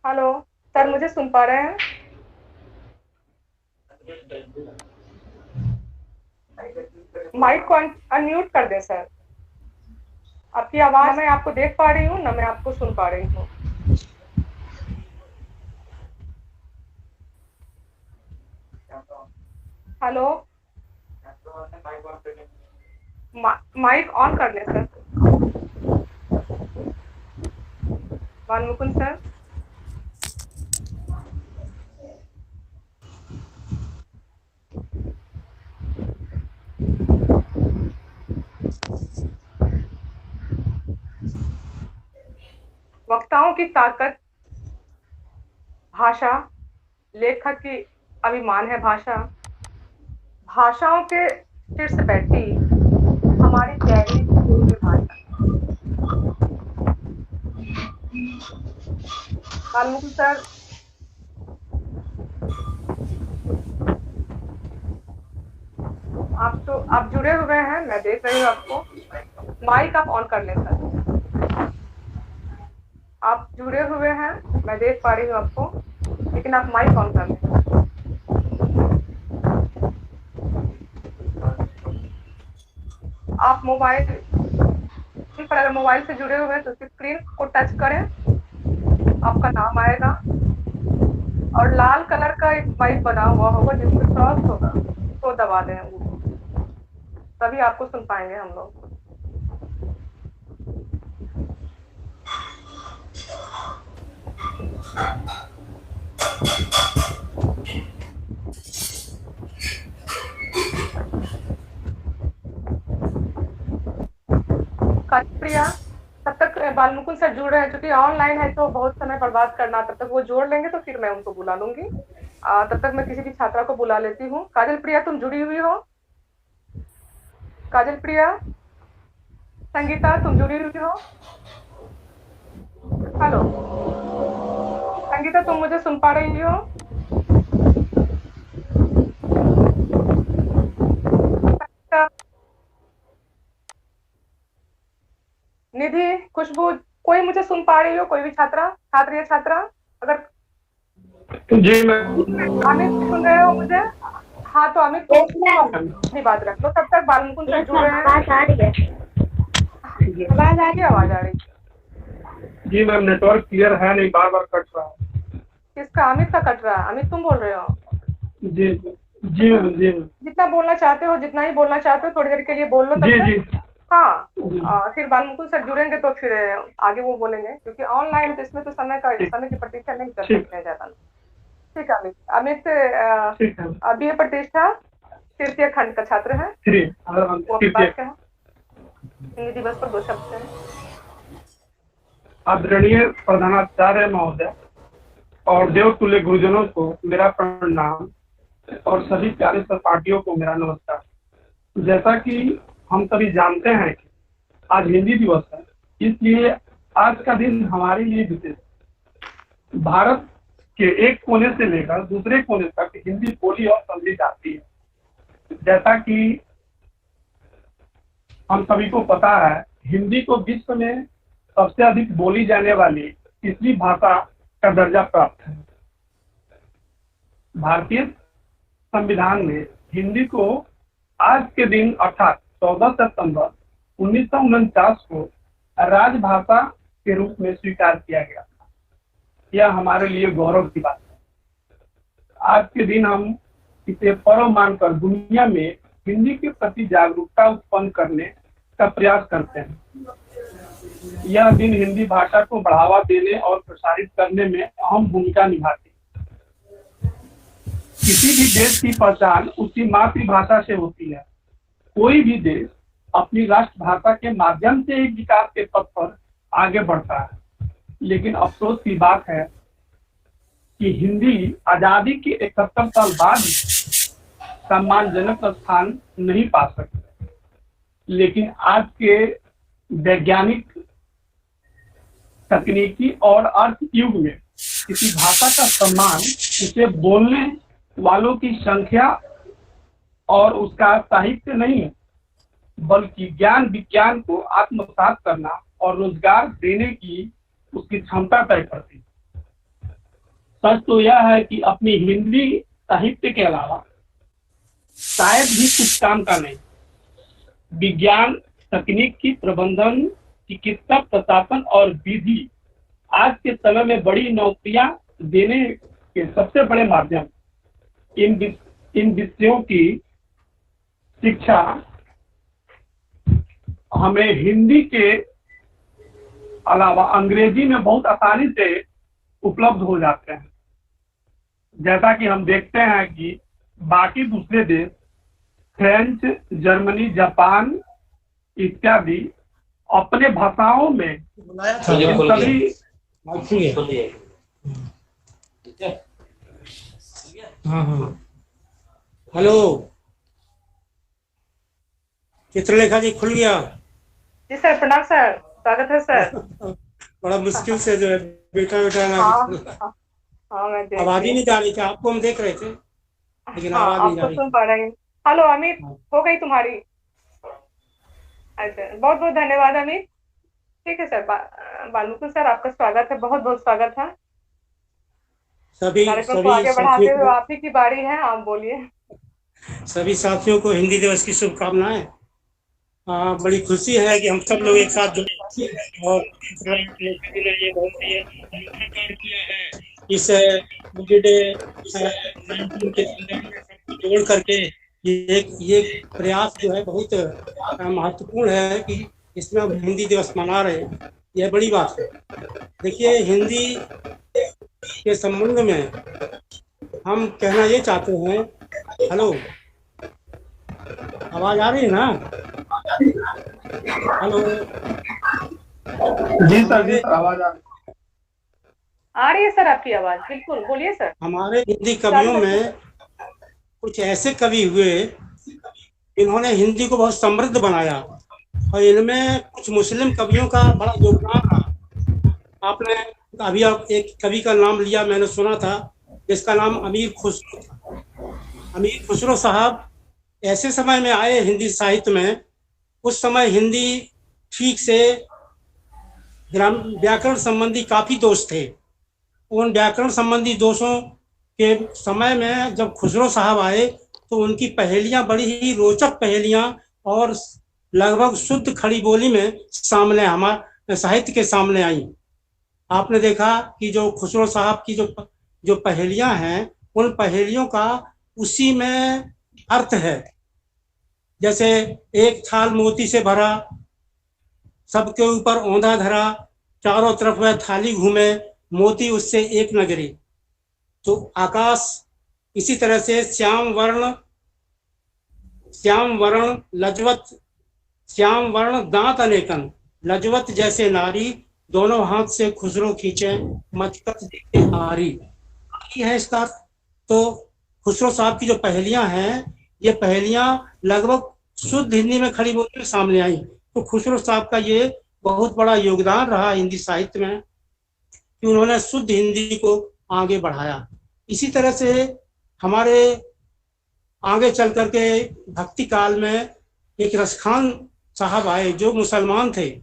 hello sir, मुझे सुन पा रहे हैं? माइक को अनम्यूट कर दें सर। आपकी आवाज मैं आपको देख पा रही हूँ ना, मैं आपको सुन पा रही हूँ। हेलो, माइक ऑन कर लें सर। बालमुकुंद सर। वक्ताओं की ताकत भाषा, लेखक की अभिमान है भाषा। भाषाओं के शीर्ष बैठी हमारी प्यारी भाषा। बालमुकुंद सर, आप जुड़े हुए हैं, मैं देख रही हूँ आपको। माइक आप ऑन कर लें सर। आप जुड़े हुए हैं, मैं देख पा रही हूँ आपको, लेकिन आप माइक ऑन कर लें। आप मोबाइल पर अगर मोबाइल से जुड़े हुए हैं तो स्क्रीन को टच करें, आपका नाम आएगा और लाल कलर का एक माइक बना हुआ होगा जिसमें क्रॉस होगा, तो दबा दें, तभी आपको सुन पाएंगे हम लोग। प्रिया, तब तक बालमुकुंद सर जुड़ रहे हैं, क्योंकि ऑनलाइन है तो बहुत समय बर्बाद करना, तब तक वो जोड़ लेंगे तो फिर मैं उनको बुला लूंगी। तब तक मैं किसी भी छात्रा को बुला लेती हूँ। काजल प्रिया, तुम जुड़ी हुई हो? काजल प्रिया, संगीता, तुम जुड़ी हुई हो? हेलो संगीता, तुम मुझे सुन पा रही हो? निधि, खुशबू, कोई मुझे सुन पा रही हो? कोई भी छात्र या छात्रा? अगर जी मैं अमित सुन रहे हो मुझे? हाँ, तो अमित अपनी बात रख लो, तब तक बालमुकुंद सर जुड़ रहे हैं। आवाज आ रही है? आवाज आ रही जी मैम, नेटवर्क क्लियर है नहीं, बार बार कट रहा है। किसका? अमित का कट रहा है? अमित तुम बोल रहे हो? जी जी मैम, जी जितना बोलना चाहते हो, जितना ही बोलना चाहते हो, थोड़ी देर के लिए बोल लो। जी जी हाँ, फिर बालमुकुंद सर जुड़ेंगे तो फिर आगे वो बोलेंगे, क्योंकि ऑनलाइन है तो इसमें तो समय की प्रतीक्षा नहीं कर सकते हैं ज्यादा। ठीक है अमित, अभी प्रतिष्ठा तृतीय खंड का छात्र है। वो अपनी बात कहें, हिंदी दिवस पर 2 शब्द हैं। आदरणीय प्रधानाचार्य महोदय और देवतुल्य गुरुजनों को मेरा प्रणाम और सभी प्यारे सहपाठियों को मेरा नमस्कार। जैसा कि हम सभी जानते हैं कि आज हिंदी दिवस है, इसलिए आज का दिन हमारे लिए विशेष। भारत के एक कोने से लेकर दूसरे कोने तक हिंदी बोली और समझी जाती है। जैसा कि हम सभी को पता है, हिंदी को विश्व में सबसे अधिक बोली जाने वाली तीसरी भाषा का दर्जा प्राप्त है। भारतीय संविधान में हिंदी को आज के दिन अर्थात 14 सितंबर 1949 को राजभाषा के रूप में स्वीकार किया गया था। यह हमारे लिए गौरव की बात है। आज के दिन हम इसे पर्व मानकर दुनिया में हिंदी के प्रति जागरूकता उत्पन्न करने का प्रयास करते हैं। यह दिन हिंदी भाषा को बढ़ावा देने और प्रसारित करने में अहम भूमिका निभाती है। किसी भी देश की पहचान उसकी मातृभाषा से होती है। कोई भी देश अपनी राष्ट्रभाषा के माध्यम से ही विकास के पथ पर आगे बढ़ता है, लेकिन अफसोस की बात है कि हिंदी आजादी के 71 साल बाद सम्मानजनक स्थान नहीं पा सकती। लेकिन आज के वैज्ञानिक, तकनीकी और अर्थ युग में किसी भाषा का सम्मान उसे बोलने वालों की संख्या और उसका साहित्य नहीं, बल्कि ज्ञान विज्ञान को आत्मसात करना और रोजगार देने की उसकी क्षमता तय करती। सच तो यह है कि अपनी हिंदी साहित्य के अलावा शायद भी कुछ काम का नहीं। विज्ञान, तकनीक की प्रबंधन, चिकित्सा, प्रशासन और विधि आज के समय में बड़ी नौकरियां देने के सबसे बड़े माध्यम। इन विषयों की शिक्षा हमें हिंदी के अलावा अंग्रेजी में बहुत आसानी से उपलब्ध हो जाते हैं। जैसा कि हम देखते हैं कि बाकी दूसरे देश फ्रेंच, जर्मनी, जापान इत्यादि अपने भाषाओं में सभी हेलो, चित्रलेखा जी खुल गया? जी सर, प्रणाम सर, स्वागत है सर। बड़ा मुश्किल से जो है बेटा ना हाँ, मैं देख आवाज ही नहीं जा रही थी। आपको हम देख रहे थे लेकिन आवाज नहीं जा रही। सुन पा रहे हैं। हेलो अमित, हो गई तुम्हारी? अच्छा, बहुत बहुत धन्यवाद अमित। ठीक है सर, बालमुकुंद सर आपका स्वागत है, बहुत बहुत स्वागत है। सभी कार्यक्रम को आगे बढ़ाते हुए आप ही की बारी है, आप बोलिए। सभी साथियों को हिंदी दिवस की शुभकामनाएं। बड़ी खुशी है कि हम सब लोग एक साथ जुड़े और ये बहुत ही किया है इस कोविड-19 के संदर्भ में जोड़ करके ये प्रयास जो है बहुत महत्वपूर्ण है कि इसमें हम हिंदी दिवस मना रहे हैं। यह बड़ी बात है। देखिए, हिंदी के संबंध में हम कहना ये चाहते हैं। हेलो, आवाज आ रही है ना? हेलो जी सर, आवाज आ रही है सर, आपकी आवाज, बिल्कुल बोलिए सर। हमारे हिंदी कवियों में कुछ ऐसे कवि हुए इन्होंने हिंदी को बहुत समृद्ध बनाया और इनमें कुछ मुस्लिम कवियों का बड़ा योगदान रहा। आपने अभी एक कवि का नाम लिया, मैंने सुना था, जिसका नाम अमीर खुसरो था। अमीर खुसरो साहब ऐसे समय में आए हिंदी साहित्य में, उस समय हिंदी ठीक से व्याकरण संबंधी काफी दोष थे। उन व्याकरण संबंधी दोषों के समय में जब खुसरो साहब आए तो उनकी पहेलियां बड़ी ही रोचक पहेलियां और लगभग शुद्ध खड़ी बोली में सामने हमारे साहित्य के सामने आई। आपने देखा कि जो खुसरो साहब की जो पहेलियां हैं, उन पहेलियों का उसी में अर्थ है। जैसे एक थाल मोती से भरा, सबके ऊपर औंधा धरा, चारों तरफ वह थाली घूमे, मोती उससे एक न गिरी। तो आकाश इसी तरह से श्याम वर्ण लजवत, श्याम वर्ण दांत अनेकन, लजवत जैसे नारी, दोनों हाथ से खुसरो खींचे, मचकत देखे हारी। है इसका। तो खुसरो साहब की जो पहेलियां हैं, ये पहेलियां लगभग शुद्ध हिंदी में खड़ी बोली में सामने आई। तो खुसरो साहब का ये बहुत बड़ा योगदान रहा हिंदी साहित्य में कि उन्होंने शुद्ध हिंदी को आगे बढ़ाया। इसी तरह से हमारे आगे चल करके भक्ति काल में एक रसखान साहब आए जो मुसलमान थे।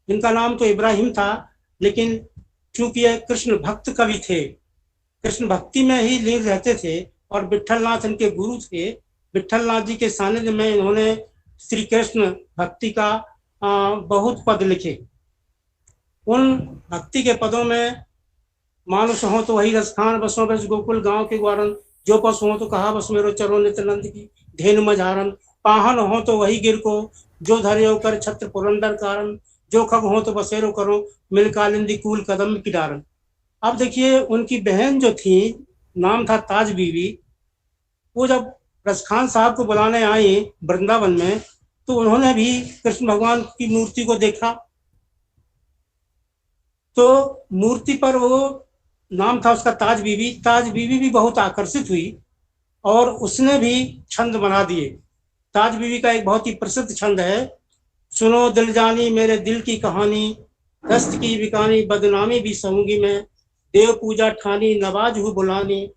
इनका नाम तो इब्राहिम था, लेकिन चूंकि ये कृष्ण भक्त कवि थे, कृष्ण भक्ति में ही लीन रहते थे और विट्ठलनाथ इनके गुरु थे। विट्ठलनाथ जी के सानिध्य में इन्होंने श्री कृष्ण भक्ति का बहुत पद लिखे। उन भक्ति के पदों में मानुष हो तो वही रसखान, बसों बस गोकुल गांव के ग्वारन, जो पशु हो तो कहा बस मेरो चरो नित्यानंद की धेनु मझारन, पाहन हो तो वही गिर को, जो धरे कर छत्र पुरंदर कारण, जो खग हो तो बसेरो करो मिल कालिंदी कूल कदम की डारन। अब देखिए, उनकी बहन जो थी, नाम था ताज बीवी, वो जब रसखान साहब को बुलाने आई वृंदावन में, तो उन्होंने भी कृष्ण भगवान की मूर्ति को देखा। तो मूर्ति पर वो नाम था उसका ताज बीवी। ताज बीवी भी बहुत आकर्षित हुई और उसने भी छंद बना दिए। ताज बीवी का एक बहुत ही प्रसिद्ध छंद है, सुनो दिल जानी मेरे दिल की कहानी, दस्त की बिकानी बदनामी भी सहूंगी मैं, देव पूजा ठानी नवाज हूँ बुलानी,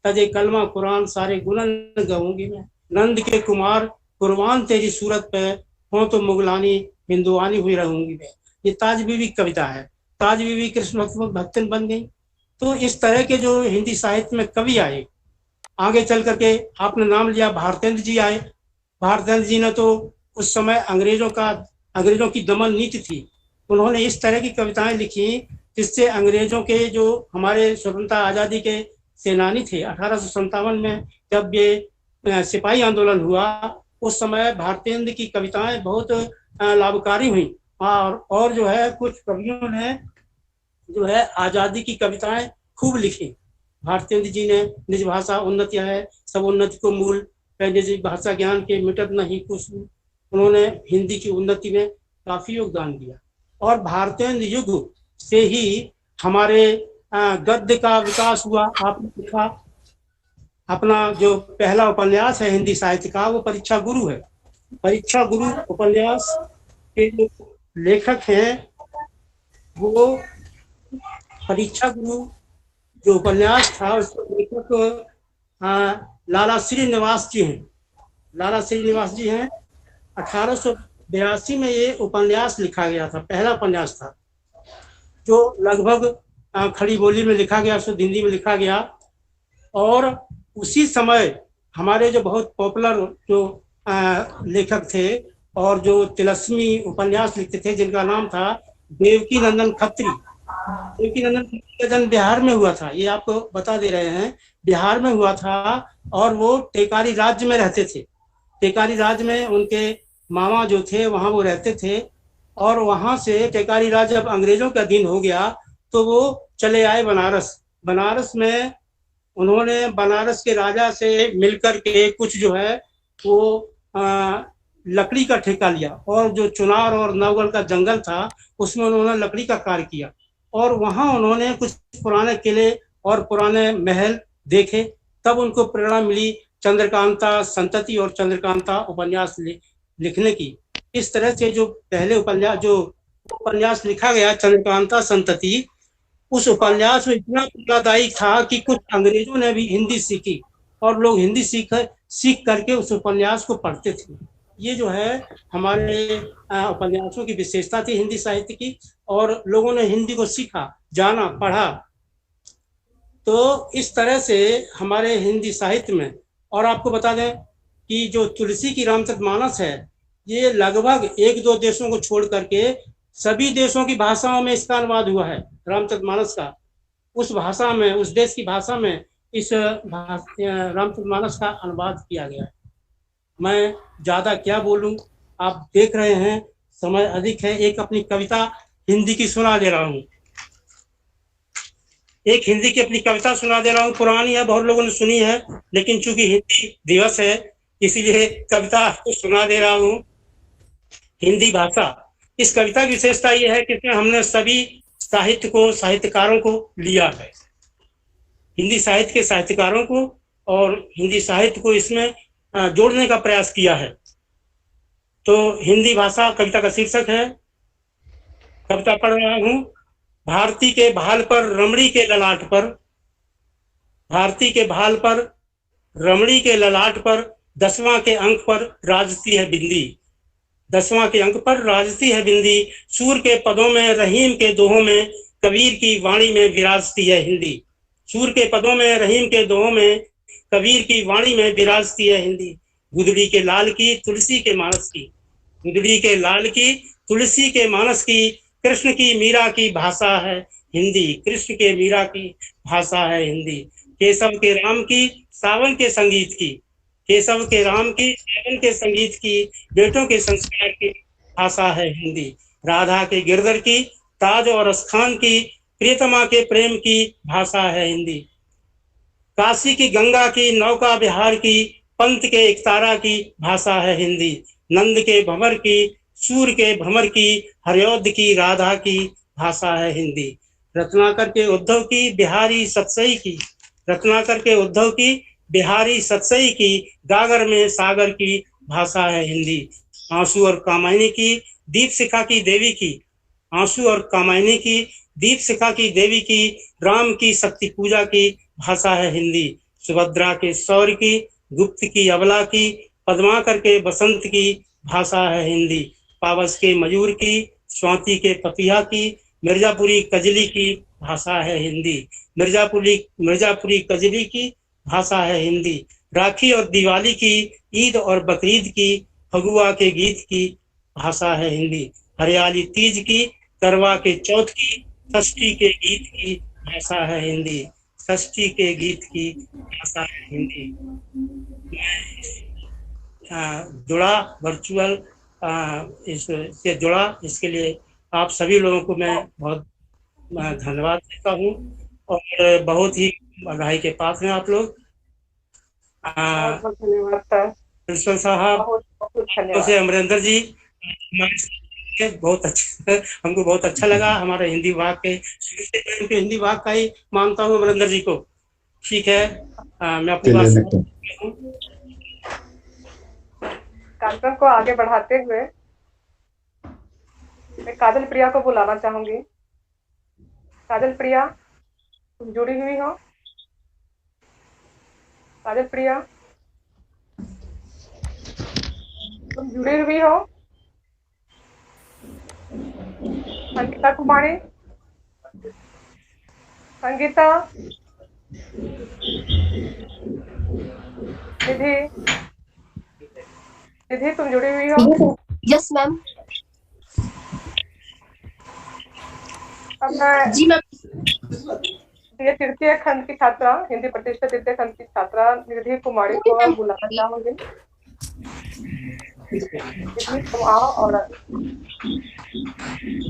तजे कलमा कुरान सारे गुनन गाऊंगी मैं। नंद के कुमार कुर्बान तेरी सूरत पे, हो तो मुगलानी हिंदुआनी हुई रहूंगी मैं। ये ताज बीबी कविता है। ताज बीबी कृष्ण भक्तन बन गई। तो इस तरह के जो हिंदी साहित्य में कवि आए, आगे चल करके आपने नाम लिया भारतेंद्र जी आए। भारतेंद्र जी ने तो उस समय अंग्रेजों की दमन नीति थी, उन्होंने इस तरह की कविताएं लिखी जिससे अंग्रेजों के जो हमारे स्वतंत्रता आजादी के सेनानी थे 1857 में जब ये सिपाही आंदोलन हुआ, उस समय भारतेंद्र की कविताएं बहुत लाभकारी हुई। और जो है कुछ कवियों ने जो है आजादी की कविताएं खूब लिखी। भारतेंद्र जी ने निज भाषा उन्नति है, सब उन्नति को मूल, निज भाषा ज्ञान के मिटत नहीं कुछ। उन्होंने हिंदी की उन्नति में काफी योगदान दिया। और भारतेंद्र युग से ही हमारे गद्य का विकास हुआ। आपने लिखा अपना जो पहला उपन्यास है हिंदी साहित्य का, वो परीक्षा गुरु है। परीक्षा गुरु उपन्यास के जो लेखक हैं वो परीक्षा गुरु जो उपन्यास था उसके लेखक लाला श्रीनिवास जी हैं। लाला श्रीनिवास जी हैं। 1882 में ये उपन्यास लिखा गया था, पहला उपन्यास था जो लगभग खड़ी बोली में लिखा गया, शुद्ध हिंदी में लिखा गया। और उसी समय हमारे जो बहुत पॉपुलर जो लेखक थे और जो तिलस्मी उपन्यास लिखते थे जिनका नाम था देवकी नंदन खत्री। देवकी नंदन खत्री का जन्म बिहार में हुआ था, ये आपको बता दे रहे हैं, बिहार में हुआ था। और वो टेकारी राज्य में रहते थे। टेकारी राज्य में उनके मामा जो थे वहां वो रहते थे। और वहां से टेकारी राज्य जब अंग्रेजों का अधीन हो गया तो वो चले आए बनारस। बनारस में उन्होंने बनारस के राजा से मिलकर के कुछ जो है वो लकड़ी का ठेका लिया और जो चुनार और नवगढ़ का जंगल था उसमें उन्होंने लकड़ी का कार्य किया। और वहां उन्होंने कुछ पुराने किले और पुराने महल देखे। तब उनको प्रेरणा मिली चंद्रकांता संतति और चंद्रकांता उपन्यास लिखने की। इस तरह से जो पहले उपन्यास लिखा गया चंद्रकांता संतति, उस उपन्यास में इतना प्रेरणादायी था कि कुछ अंग्रेजों ने भी हिंदी सीखी और लोग हिंदी सीख करके उस उपन्यास को पढ़ते थे। ये जो है हमारे उपन्यासों की विशेषता थी हिंदी साहित्य की, और लोगों ने हिंदी को सीखा, जाना, पढ़ा। तो इस तरह से हमारे हिंदी साहित्य में, और आपको बता दें कि जो तुलसी की रामचरितमानस है ये लगभग 1-2 देशों को छोड़ करके सभी देशों की भाषाओं में इसका अनुवाद हुआ है। रामचरितमानस का उस भाषा में, उस देश की भाषा में इस रामचरितमानस का अनुवाद किया गया है। मैं ज्यादा क्या बोलूं, आप देख रहे हैं समय अधिक है। एक अपनी कविता हिंदी की सुना दे रहा हूं। एक हिंदी की अपनी कविता सुना दे रहा हूं। पुरानी है, बहुत लोगों ने सुनी है, लेकिन चूंकि हिंदी दिवस है इसीलिए कविता आपको सुना दे रहा हूं। हिंदी भाषा, इस कविता की विशेषता यह है कि इसमें हमने सभी साहित्य को, साहित्यकारों को लिया है, हिंदी साहित्य के साहित्यकारों को और हिंदी साहित्य को इसमें जोड़ने का प्रयास किया है। तो हिंदी भाषा कविता का शीर्षक है, कविता पढ़ रहा हूं। भारती के भाल पर रमणी के ललाट पर, भारती के भाल पर रमणी के ललाट पर 10वां के अंक पर राजती है बिंदी, 10वां के अंक पर राजती है बिंदी। सूर के पदों में रहीम के दोहों में कबीर की वाणी में विराजती है हिंदी। सूर के पदों में रहीम के दोहों में कबीर की वाणी में विराजती है हिंदी। गुदड़ी के लाल की तुलसी के मानस की, गुदड़ी के लाल की तुलसी के मानस की, कृष्ण की मीरा की भाषा है हिंदी, कृष्ण के मीरा की भाषा है हिंदी। केशव के राम की सावन के संगीत की, केशव के राम की सावन के संगीत की, बेटों के संस्कार की भाषा है हिंदी। राधा के गिरधर की ताज और अस्खान की, प्रियतमा के प्रेम की भाषा है हिंदी। काशी की गंगा की नौका विहार की, पंत के एकतारा की भाषा है हिंदी। नंद के भंवर की, सूर के भ्रमर की, हरिऔध की राधा की भाषा है हिंदी। रत्नाकर के उद्धव की बिहारी सतसई की, रत्नाकर के उद्धव की बिहारी सतसई की, गागर में सागर की भाषा है हिंदी। आंसू और कामायनी की दीप शिखा की देवी की, आंसू और कामायनी की दीप शिखा की देवी की, राम की शक्ति पूजा की भाषा है हिंदी। सुभद्रा के शौर्य की, गुप्त की अबला की, पद्माकर के बसंत की भाषा है हिंदी, पावस के मयूर की, स्वाति के पपिया की, मिर्जापुरी कजली की भाषा है हिंदी, मिर्जापुरी कजली की भाषा है हिंदी, राखी और दिवाली की, ईद और बकरीद की, फगुआ के गीत की भाषा है हिंदी, हरियाली तीज की, करवा के चौथ की, षष्ठी के गीत की भाषा है हिंदी, षष्ठी के गीत की भाषा है हिंदी। जुड़ा वर्चुअल इससे जुड़ा, इसके लिए आप सभी लोगों को मैं बहुत धन्यवाद देता हूँ और बहुत ही बधाई के पात्र हैं आप लोग। धन्यवाद प्रिंसिपल साहब, से अमरिंदर जी, बहुत अच्छा, हमको बहुत अच्छा लगा। हमारे हिंदी विभाग के हिंदी विभाग का ही मानता हूँ अमरिंदर जी को। ठीक है, मैं अपनी बात कार्यक्रम को आगे बढ़ाते हुए मैं काजल प्रिया को बुलाना चाहूंगी। काजल प्रिया, तुम जुड़ी हुई हो? काजल प्रिया, तुम जुड़ी हुई हो? संगीता कुमारी, संगीता, निधि, निधि तुम जुड़ी हुई हो? Yes ma'am. अब मैं जी मैम। ये तृतीय खंड की छात्रा, हिंदी प्रतिष्ठा तृतीय खंड की छात्रा निधि कुमारी को बुलाना चाहूंगी। तुम आओ। और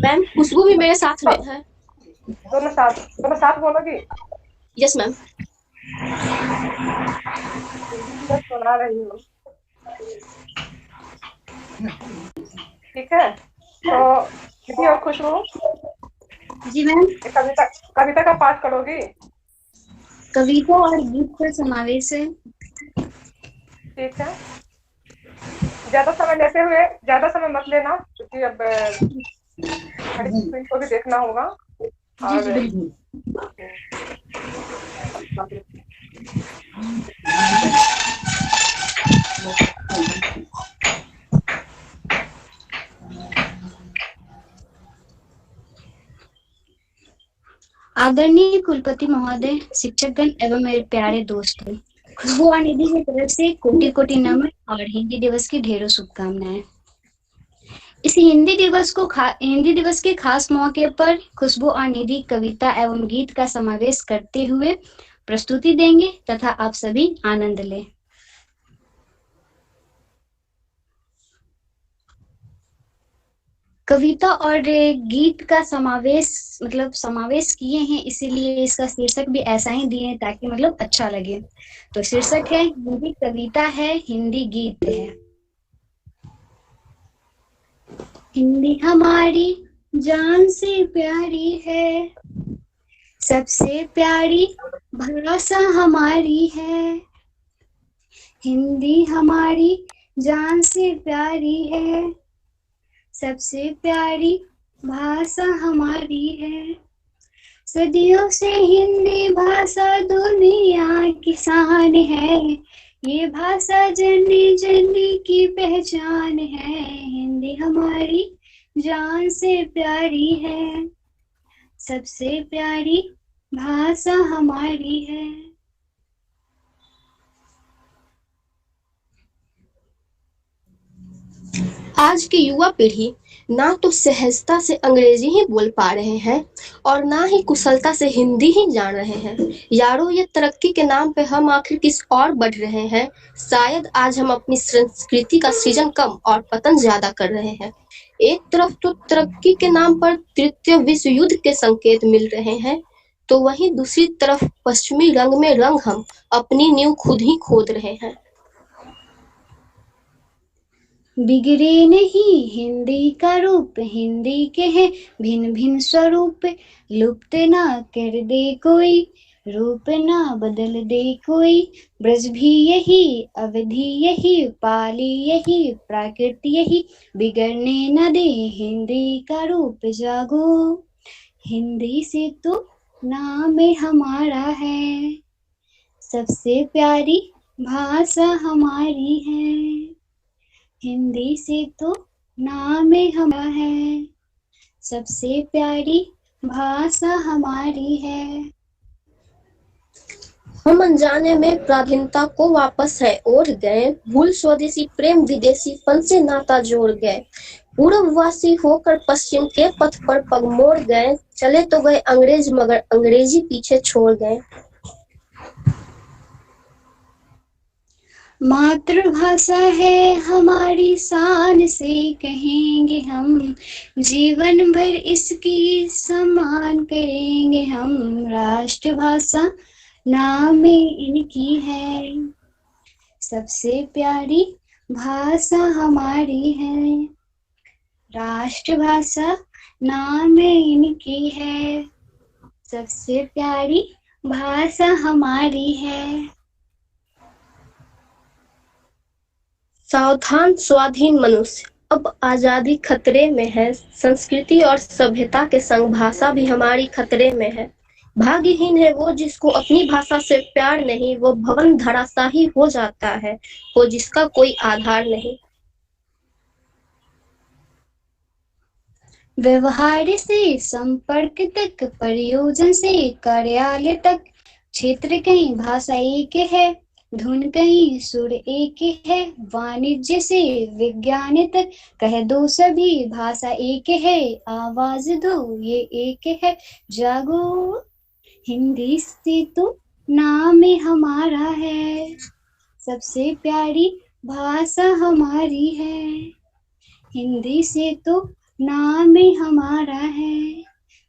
मैम खुशबू भी मेरे साथ में है। दोनों साथ बोलोगी? Yes ma'am. सुना रही हूँ। ठीक है, तो निधि और खुशबू जी मैम। कविता का पाठ करोगी? कविता और गीत का समावेश है। ठीक है, ज्यादा समय लेते हुए ज्यादा समय मत लेना, क्योंकि अब को भी देखना होगा। और आदरणीय कुलपति महोदय, शिक्षकगण एवं मेरे प्यारे दोस्तों, खुशबू और निधि की तरफ से कोटि कोटि नमन और हिंदी दिवस की ढेरों शुभकामनाएं। इस हिंदी दिवस के खास मौके पर खुशबू और निधि कविता एवं गीत का समावेश करते हुए प्रस्तुति देंगे तथा आप सभी आनंद लें। कविता और गीत का समावेश किए हैं, इसीलिए इसका शीर्षक भी ऐसा ही दिए हैं ताकि अच्छा लगे। तो शीर्षक है हिंदी कविता है, हिंदी गीत है। हिंदी हमारी जान से प्यारी है, सबसे प्यारी भाषा हमारी है। हिंदी हमारी जान से प्यारी है, सबसे प्यारी भाषा हमारी है। सदियों से हिंदी भाषा दुनिया की शान है, ये भाषा जननी जननी की पहचान है। हिंदी हमारी जान से प्यारी है, सबसे प्यारी भाषा हमारी है। आज की युवा पीढ़ी ना तो सहजता से अंग्रेजी ही बोल पा रहे हैं और ना ही कुशलता से हिंदी ही जान रहे हैं। यारों, ये तरक्की के नाम पे हम आखिर किस ओर बढ़ रहे हैं? शायद आज हम अपनी संस्कृति का सृजन कम और पतन ज्यादा कर रहे हैं। एक तरफ तो तरक्की के नाम पर तृतीय विश्व युद्ध के संकेत मिल रहे हैं, तो वहीं दूसरी तरफ पश्चिमी रंग में रंग हम अपनी नींव खुद ही खोद रहे हैं। बिगड़े नहीं हिंदी का रूप, हिंदी के हैं भिन्न भिन्न स्वरूप। लुप्त ना कर दे कोई, रूप ना बदल दे कोई। ब्रज भी यही, अवधि यही, पाली यही, प्राकृत यही। बिगड़ने न दे हिंदी का रूप, जागो हिंदी से तो नाम हमारा है। सबसे प्यारी भाषा हमारी है, हिंदी से तो नाम हमारा है। सबसे प्यारी भाषा हमारी है। हम अनजाने में प्राधीनता को वापस है ओढ़ गए, भूल स्वदेशी प्रेम विदेशी फन से नाता जोड़ गए। पूर्ववासी होकर पश्चिम के पथ पर पग मोड़ गए, चले तो गए अंग्रेज मगर अंग्रेजी पीछे छोड़ गए। मातृभाषा है हमारी शान से कहेंगे हम, जीवन भर इसकी सम्मान करेंगे हम। राष्ट्रभाषा नाम इनकी है, सबसे प्यारी भाषा हमारी है। राष्ट्रभाषा नाम इनकी है, सबसे प्यारी भाषा हमारी है। सावधान स्वाधीन मनुष्य, अब आजादी खतरे में है। संस्कृति और सभ्यता के संग भाषा भी हमारी खतरे में है। भाग्यहीन है वो जिसको अपनी भाषा से प्यार नहीं, वो भवन धराशाही हो जाता है, वो जिसका कोई आधार नहीं। व्यवहार से संपर्क तक, प्रयोजन से कार्यालय तक, क्षेत्र कहीं भाषा एक है, धुन कहीं सुर एक है। वाणिज्य से विज्ञान तक, कह दो सभी भाषा एक है। आवाज दो ये एक है, जागो हिंदी से तो नाम हमारा है। सबसे प्यारी भाषा हमारी है, हिंदी से तो नाम हमारा है।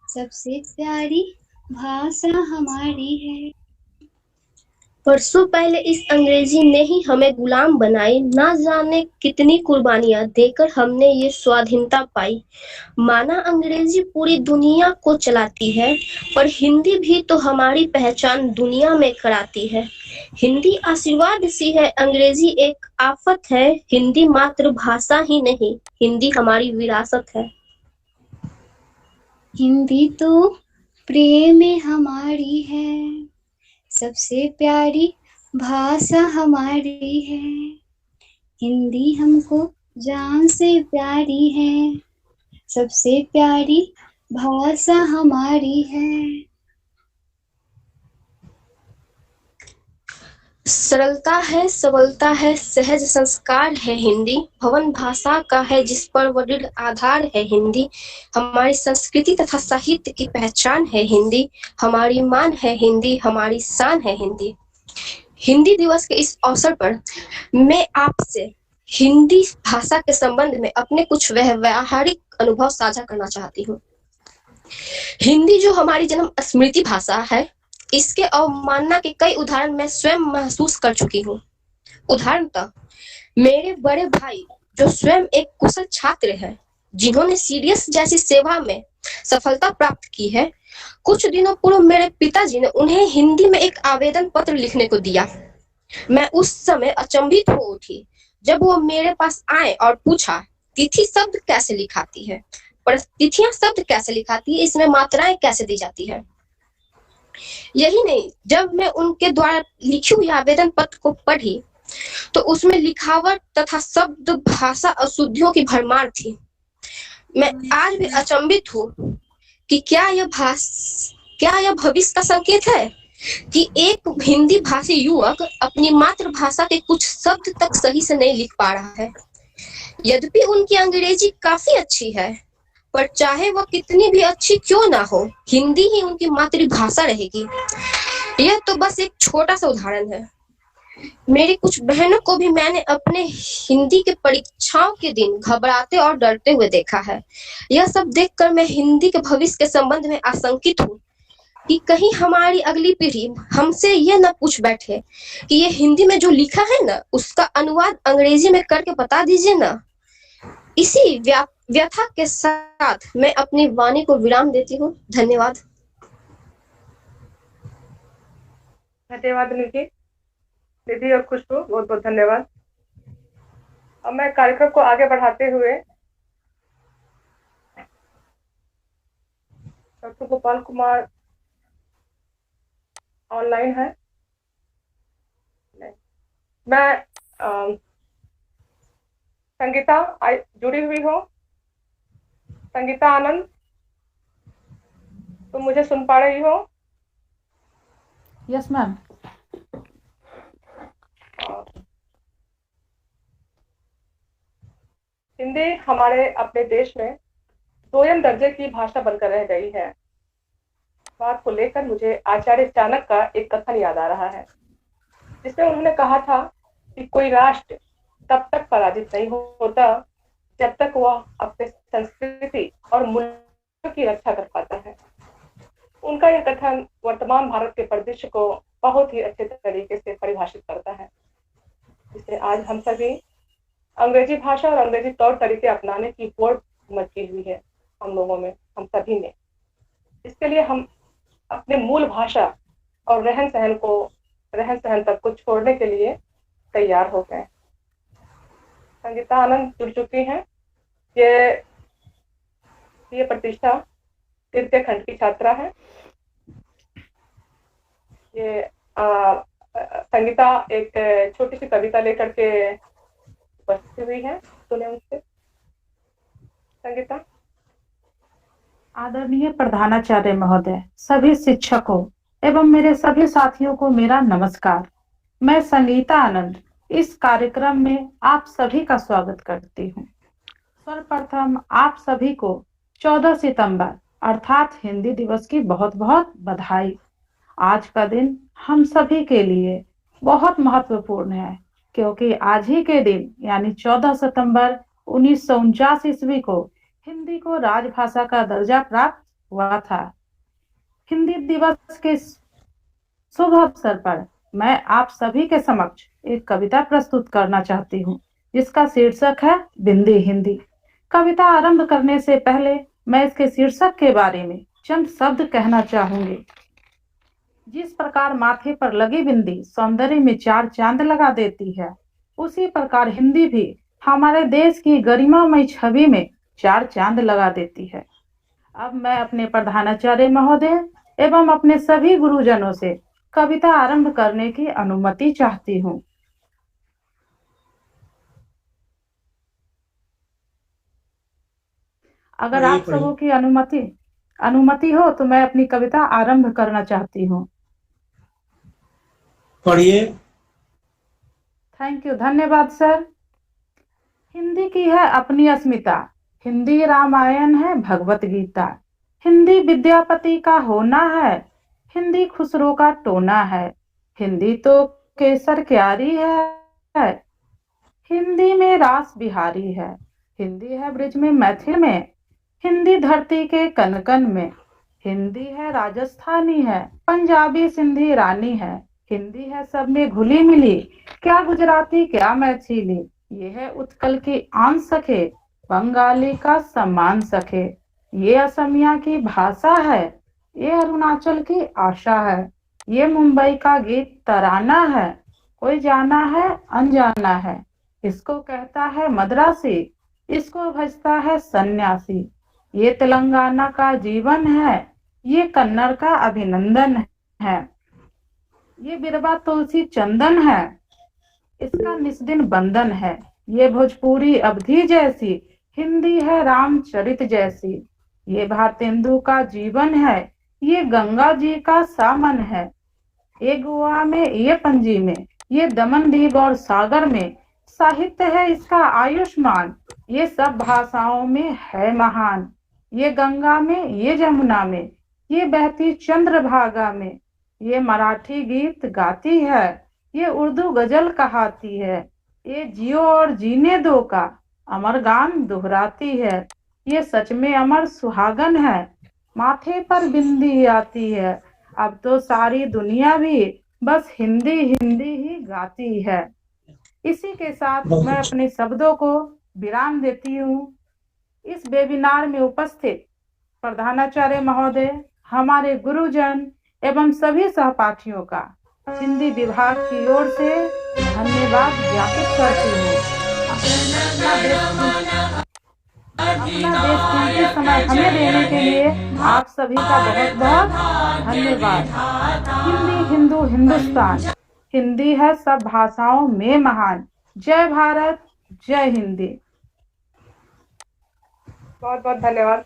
सबसे प्यारी भाषा हमारी है। परसों पहले इस अंग्रेजी ने ही हमें गुलाम बनाई, ना जाने कितनी कुर्बानियां देकर हमने ये स्वाधीनता पाई। माना अंग्रेजी पूरी दुनिया को चलाती है, पर हिंदी भी तो हमारी पहचान दुनिया में कराती है। हिंदी आशीर्वाद सी है, अंग्रेजी एक आफत है। हिंदी मातृभाषा ही नहीं, हिंदी हमारी विरासत है। हिंदी तो प्रेम हमारी है, सबसे प्यारी भाषा हमारी है। हिंदी हमको जान से प्यारी है, सबसे प्यारी भाषा हमारी है। सरलता है, सबलता है, सहज संस्कार है हिंदी। भवन भाषा का है जिस पर वृद्ध आधार है हिंदी। हमारी संस्कृति तथा साहित्य की पहचान है हिंदी। हमारी मान है हिंदी, हमारी शान है हिंदी। हिंदी दिवस के इस अवसर पर मैं आपसे हिंदी भाषा के संबंध में अपने कुछ व्यावहारिक अनुभव साझा करना चाहती हूँ। हिंदी जो हमारी जन्म स्मृति भाषा है, इसके अवमानना के कई उदाहरण मैं स्वयं महसूस कर चुकी हूँ। उदाहरणतः मेरे बड़े भाई जो स्वयं एक कुशल छात्र है, जिन्होंने सीडीएस जैसी सेवा में सफलता प्राप्त की है, कुछ दिनों पूर्व मेरे पिताजी ने उन्हें हिंदी में एक आवेदन पत्र लिखने को दिया। मैं उस समय अचंभित हो उठी जब वो मेरे पास आए और पूछा, तिथि शब्द कैसे लिखाती है, तिथियां शब्द कैसे लिखाती है, इसमें मात्राएं कैसे दी जाती है। यही नहीं, जब मैं उनके द्वारा लिखी हुई आवेदन पत्र को पढ़ी तो उसमें लिखावट तथा शब्द भाषा अशुद्धियों की भरमार थी। मैं आज भी अचंभित हूँ कि क्या यह भविष्य का संकेत है कि एक हिंदी भाषी युवक अपनी मातृभाषा के कुछ शब्द तक सही से नहीं लिख पा रहा है। यद्यपि उनकी अंग्रेजी काफी अच्छी है, पर चाहे वह कितनी भी अच्छी क्यों ना हो, हिंदी ही उनकी मातृभाषा रहेगी। यह तो बस एक छोटा सा उदाहरण है। मेरी कुछ बहनों को भी मैंने अपने हिंदी के परीक्षाओं के दिन घबराते और डरते हुए देखा है। यह सब देखकर मैं हिंदी के भविष्य के संबंध में आशंकित हूँ कि कहीं हमारी अगली पीढ़ी हमसे यह न पूछ बैठे कि ये हिंदी में जो लिखा है ना, उसका अनुवाद अंग्रेजी में करके बता दीजिए ना। इसी व्यथा के साथ मैं अपनी वाणी को विराम देती हूँ। धन्यवाद। धन्यवाद निधि और खुशबू, बहुत बहुत धन्यवाद। अब मैं कार्यक्रम को आगे बढ़ाते हुए डॉक्टर गोपाल कुमार ऑनलाइन है, मैं संगीता जुड़ी हुई हो। संगीता आनंद, तुम मुझे सुन पा रही हो? Yes ma'am. हिंदी हमारे अपने देश में दोयम दर्जे की भाषा बनकर रह गई है। बात को लेकर मुझे आचार्य चाणक्य का एक कथन याद आ रहा है, जिसमें उन्होंने कहा था कि कोई राष्ट्र तब तक पराजित नहीं होता जब तक वह अपने संस्कृति और मूल्यों की रक्षा कर पाता है। उनका यह कथन वर्तमान भारत के परिदृश्य को बहुत ही अच्छे तरीके से परिभाषित करता है, जिसे आज हम सभी अंग्रेजी भाषा और अंग्रेजी तौर तरीके अपनाने की होड़ मची हुई है हम लोगों में, हम सभी में। इसके लिए हम अपने मूल भाषा और रहन सहन तक को छोड़ने के लिए तैयार हो गए। संगीता आनंद जुड़ चुकी हैं। ये प्रतिष्ठा तृतीय खंड की छात्रा है। ये संगीता एक छोटी सी कविता लेकर के उपस्थित हुई है, सुने उनसे। संगीता। आदरणीय प्रधानाचार्य महोदय, सभी शिक्षकों एवं मेरे सभी साथियों को मेरा नमस्कार। मैं संगीता आनंद इस कार्यक्रम में आप सभी का स्वागत करती हूँ। सर्वप्रथम आप सभी को 14 सितंबर अर्थात हिंदी दिवस की बहुत बहुत बधाई। आज का दिन हम सभी के लिए बहुत महत्वपूर्ण है, क्योंकि आज ही के दिन यानी 14 सितंबर 1949 ईस्वी को हिंदी को राजभाषा का दर्जा प्राप्त हुआ था। हिंदी दिवस के शुभ अवसर पर मैं आप सभी के समक्ष एक कविता प्रस्तुत करना चाहती हूँ, जिसका शीर्षक है बिंदी हिंदी। कविता आरंभ करने से पहले मैं इसके शीर्षक के बारे में चंद शब्द कहना चाहूंगी। जिस प्रकार माथे पर लगी बिंदी सौंदर्य में 4 चांद लगा देती है, उसी प्रकार हिंदी भी हमारे देश की गरिमामय छवि में 4 चांद लगा देती है। अब मैं अपने प्रधानाचार्य महोदय एवं अपने सभी गुरुजनों से कविता आरंभ करने की अनुमति चाहती हूँ। अगर आप सबों की अनुमति हो तो मैं अपनी कविता आरंभ करना चाहती हूँ। पढ़िए। थैंक यू, धन्यवाद सर। हिंदी की है अपनी अस्मिता, हिंदी रामायण है भगवत गीता, हिंदी विद्यापति का होना है, हिंदी खुसरो का टोना है, हिंदी तो केसर क्यारी है, हिंदी में रास बिहारी है, हिंदी है ब्रिज में मैथिल में, हिंदी धरती के कन कन में, हिंदी है राजस्थानी है, पंजाबी सिंधी रानी है, हिंदी है सब में घुली मिली, क्या गुजराती क्या मैथिली, ये है उत्कल की आन सके, बंगाली का सम्मान सके, ये असमिया की भाषा है, ये अरुणाचल की आशा है, ये मुंबई का गीत तराना है, कोई जाना है अनजाना है, इसको कहता है मद्रासी, इसको भजता है सन्यासी, ये तेलंगाना का जीवन है, ये कन्नड़ का अभिनंदन है, ये बिरबा तुलसी चंदन है, इसका निस्दिन बंधन है, ये भोजपुरी अवधि जैसी, हिंदी है रामचरित जैसी, ये भारतेंदु का जीवन है, ये गंगा जी का सामन है, ये गोवा में ये पणजी में, ये दमन दीव और सागर में, साहित्य है इसका आयुष्मान, ये सब भाषाओं में है महान, ये गंगा में ये जमुना में, ये बहती चंद्रभागा में, ये मराठी गीत गाती है, ये उर्दू गजल कहाती है, ये जियो और जीने दो का अमर गान दोहराती है, ये सच में अमर सुहागन है, माथे पर बिंदी आती है, अब तो सारी दुनिया भी बस हिंदी हिंदी ही गाती है। इसी के साथ मैं अपने शब्दों को विराम देती हूँ। इस वेबिनार में उपस्थित प्रधानाचार्य महोदय, हमारे गुरुजन एवं सभी सहपाठियों का हिंदी विभाग की ओर से धन्यवाद ज्ञापित करती हूँ। अपना देश कीमती समय हमें देने के लिए आप सभी का बहुत बहुत धन्यवाद। हिंदी हिंदू हिंदुस्तान हिंदी है सब भाषाओं में महान। जय भारत, जय हिंदी। बहुत बहुत धन्यवाद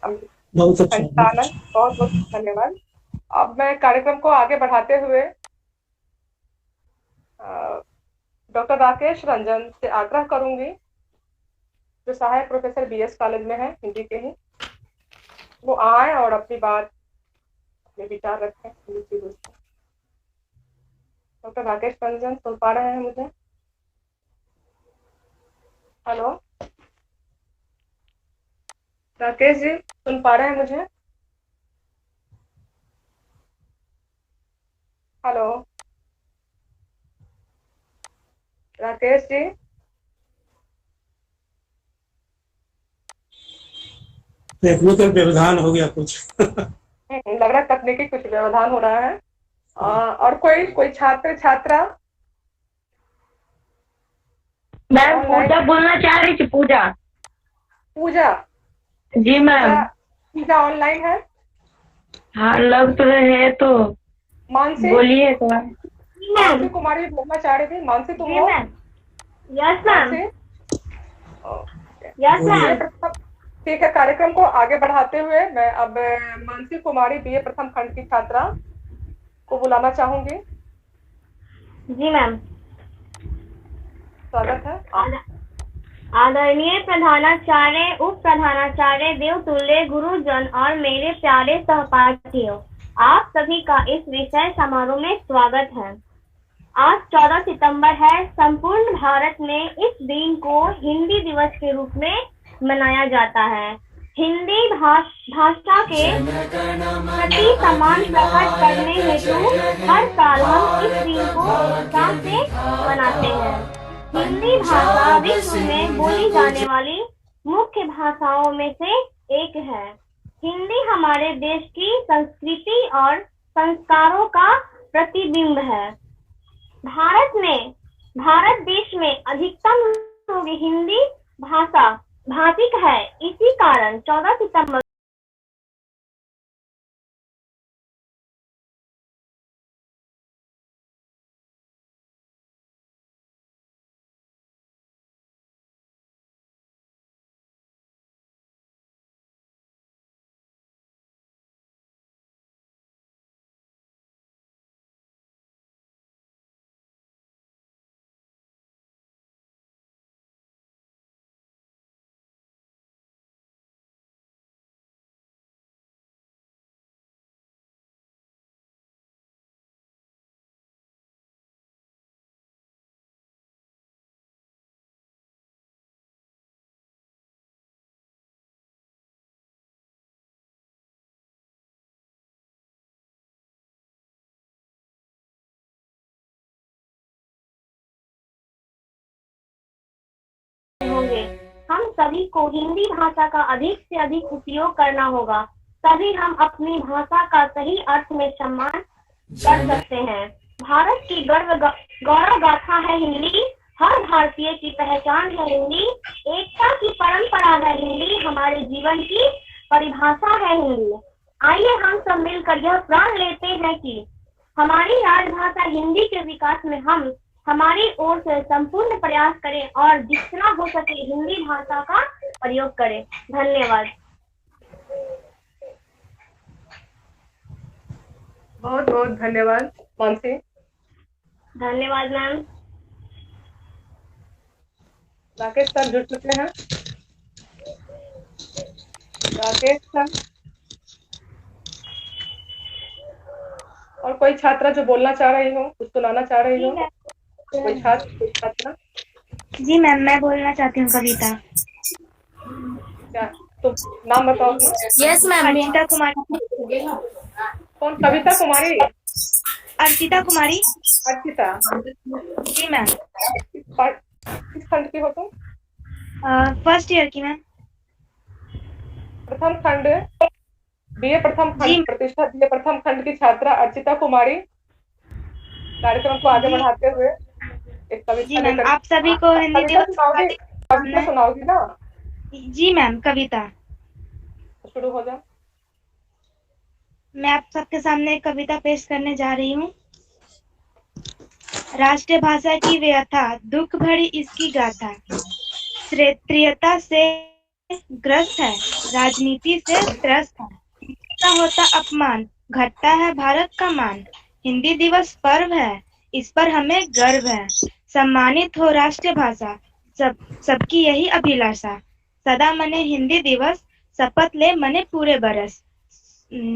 बहुत अच्छा। संचालन, बहुत बहुत धन्यवाद। अब मैं कार्यक्रम को आगे बढ़ाते हुए डॉक्टर राकेश रंजन से आग्रह करूंगी, जो सहायक प्रोफेसर बीएस कॉलेज में है हिंदी के ही, वो आए और अपनी बात, अपने विचार रखें हिंदी चीजों से। डॉक्टर राकेश रंजन सुन पा रहे हैं मुझे? हेलो राकेश जी, सुन पा रहे हैं मुझे? हेलो राकेश जी, देखने तो व्यवधान हो गया कुछ। लग रहा है तकनीकी कुछ व्यवधान हो रहा है। और कोई छात्र छात्रा? मैम पूजा बोलना चाह रही थी। पूजा जी मैम। पूजा ऑनलाइन है? हाँ लग तो रहे हैं। तो मानसी बोलिए तो। मानसी कुमारी बोलना चाह रही थी। मानसी तुम हो? Yes ma'am. Yes ma'am. ठीक है, कार्यक्रम को आगे बढ़ाते हुए मैं अब मानसी कुमारी बीए प्रथम खंड की छात्रा को बुलाना चाहूंगी। जी मैम। स्वागत है। आदरणीय प्रधानाचार्य, उप प्रधानाचार्य, देवतुल्य गुरुजन और मेरे प्यारे सहपाठियों, आप सभी का इस विषय समारोह में स्वागत है। आज 14 सितंबर है। संपूर्ण भारत में इस दिन को हिंदी दिवस के रूप में मनाया जाता है। हिंदी भाषा के प्रति सम्मान प्रकट करने हेतु हर साल हम इस दिन को उत्साह से मनाते हैं। हिंदी भाषा विश्व में बोली जाने वाली मुख्य भाषाओं में से एक है। हिंदी हमारे देश की संस्कृति और संस्कारों का प्रतिबिंब है। भारत देश में अधिकतम लोग हिंदी भाषिक है। इसी कारण 14 सितंबर होंगे। हम सभी को हिंदी भाषा का अधिक से अधिक उपयोग करना होगा, तभी हम अपनी भाषा का सही अर्थ में सम्मान कर सकते हैं। भारत की गौरव गाथा है हिंदी, हर भारतीय की पहचान है हिंदी, एकता की परंपरा है हिंदी, हमारे जीवन की परिभाषा है हिंदी। आइए हम सब मिलकर यह प्रण लेते हैं कि हमारी राजभाषा हिंदी के विकास में हम हमारी ओर से संपूर्ण प्रयास करें और जितना हो सके हिंदी भाषा का प्रयोग करें। धन्यवाद। बहुत बहुत धन्यवाद मानसी। धन्यवाद मैम। राकेश सर जुड़ चुके हैं। राकेश सर और कोई छात्रा जो बोलना चाह रही हो, कुछ सुनाना चाह रही हो? कोई छात्रा? जी मैम, मैं बोलना चाहती हूँ कविता। क्या तो नाम बताओ? Yes ma'am. अर्चिता कुमारी। कौन? कविता कुमारी? अर्चिता कुमारी। अर्चिता जी मैम। किस खंड की हो तुम? फर्स्ट ईयर की मैम। प्रथम खंड बीए प्रथम खंड प्रतिष्ठा बीए प्रथम खंड की छात्रा अर्चिता कुमारी कार्यक्रम को आगे बढ़ाते हुए एक कविता लेकर। आप सभी को हिंदी दिवस कविता सुनाओगी ना? जी मैम, कविता शुरू हो जाए। मैं आप सबके सामने एक कविता पेश करने जा रही हूँ। राष्ट्र भाषा की व्यथा, दुख भरी इसकी गाथा, क्षेत्रीयता से ग्रस्त है, राजनीति से त्रस्त है, का होता अपमान, घटता है भारत का मान। हिंदी दिवस पर्व है, इस पर हमें गर्व है, सम्मानित हो राष्ट्र भाषा, सबकी यही अभिलाषा। सदा मने हिंदी दिवस, शपथ ले मने पूरे बरस।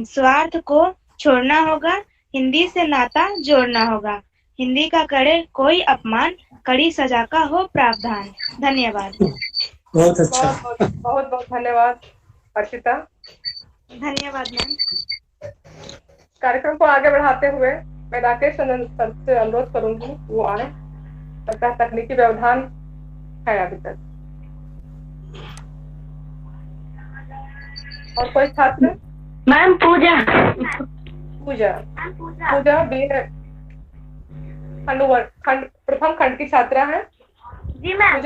स्वार्थ को छोड़ना होगा, हिंदी से नाता जोड़ना होगा, हिंदी का करे कोई अपमान, कड़ी सजा का हो प्रावधान। धन्यवाद। बहुत अच्छा। बहुत बहुत धन्यवाद अर्चिता। धन्यवाद मैम। कार्यक्रम को आगे बढ़ाते हुए मैं राकेश चंदन सर से अनुरोध करूंगी वो आए। लगता है तकनीकी व्यवधान है अभी तक। और कोई छात्र? मैम पूजा। पूजा बी.ए. प्रथम खंड की छात्रा है। जी मैम।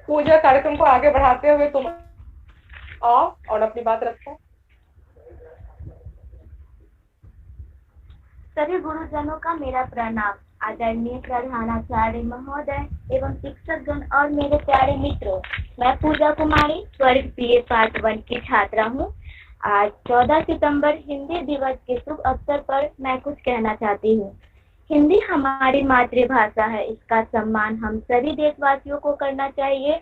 पूजा कार्यक्रम को आगे बढ़ाते हुए तुम आओ और अपनी बात रखो। सभी गुरुजनों का मेरा प्रणाम। आदरणीय प्रधानाचार्य महोदय एवं शिक्षकगण और मेरे प्यारे मित्रों, मैं पूजा कुमारी वर्ग बी.ए. पार्ट 1 की छात्रा हूँ। आज 14 सितंबर हिंदी दिवस के शुभ अवसर पर मैं कुछ कहना चाहती हूँ। हिंदी हमारी मातृभाषा है, इसका सम्मान हम सभी देशवासियों को करना चाहिए।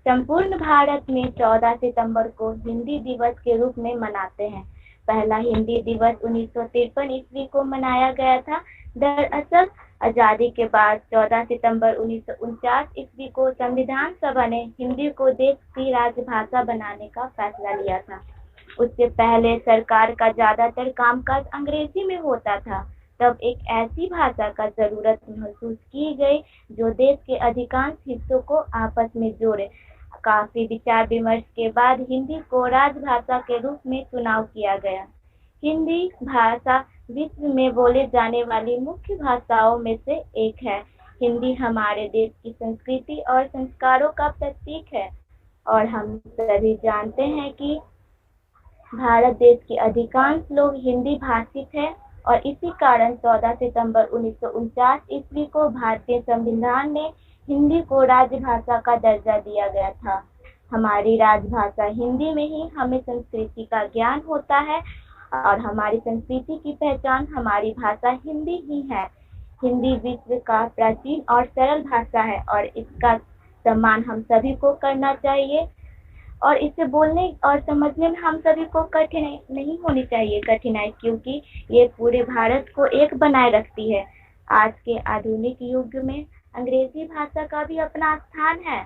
संपूर्ण भारत में 14 सितंबर को हिंदी दिवस के रूप में मनाते हैं। पहला हिंदी दिवस 1953 ईस्वी को मनाया गया था। दरअसल आजादी के बाद 14 सितंबर 1949 ईस्वी को संविधान सभा ने हिंदी को देश की राजभाषा बनाने का फैसला लिया था। उससे पहले सरकार का ज्यादातर कामकाज अंग्रेजी में होता था। तब एक ऐसी भाषा का जरूरत महसूस की गई जो देश के अधिकांश हिस्सों को आपस में जोड़े। काफी विचार विमर्श के बाद हिंदी को राजभाषा के रूप में चुनाव किया गया। हिंदी भाषा विश्व में बोले जाने वाली मुख्य भाषाओं में से एक है। हिंदी हमारे देश की संस्कृति और संस्कारों का प्रतीक है और हम सभी जानते हैं कि भारत देश के अधिकांश लोग हिंदी भाषित हैं और इसी कारण 14 सितंबर 1949 ईस्वी को भारतीय संविधान में हिंदी को राजभाषा का दर्जा दिया गया था। हमारी राजभाषा हिंदी में ही हमें संस्कृति का ज्ञान होता है और हमारी संस्कृति की पहचान हमारी भाषा हिंदी ही है। हिंदी विश्व का प्राचीन और सरल भाषा है और इसका सम्मान हम सभी को करना चाहिए और इसे बोलने और समझने में हम सभी को कठिनाई नहीं होनी चाहिए क्योंकि ये पूरे भारत को एक बनाए रखती है। आज के आधुनिक युग में अंग्रेजी भाषा का भी अपना स्थान है,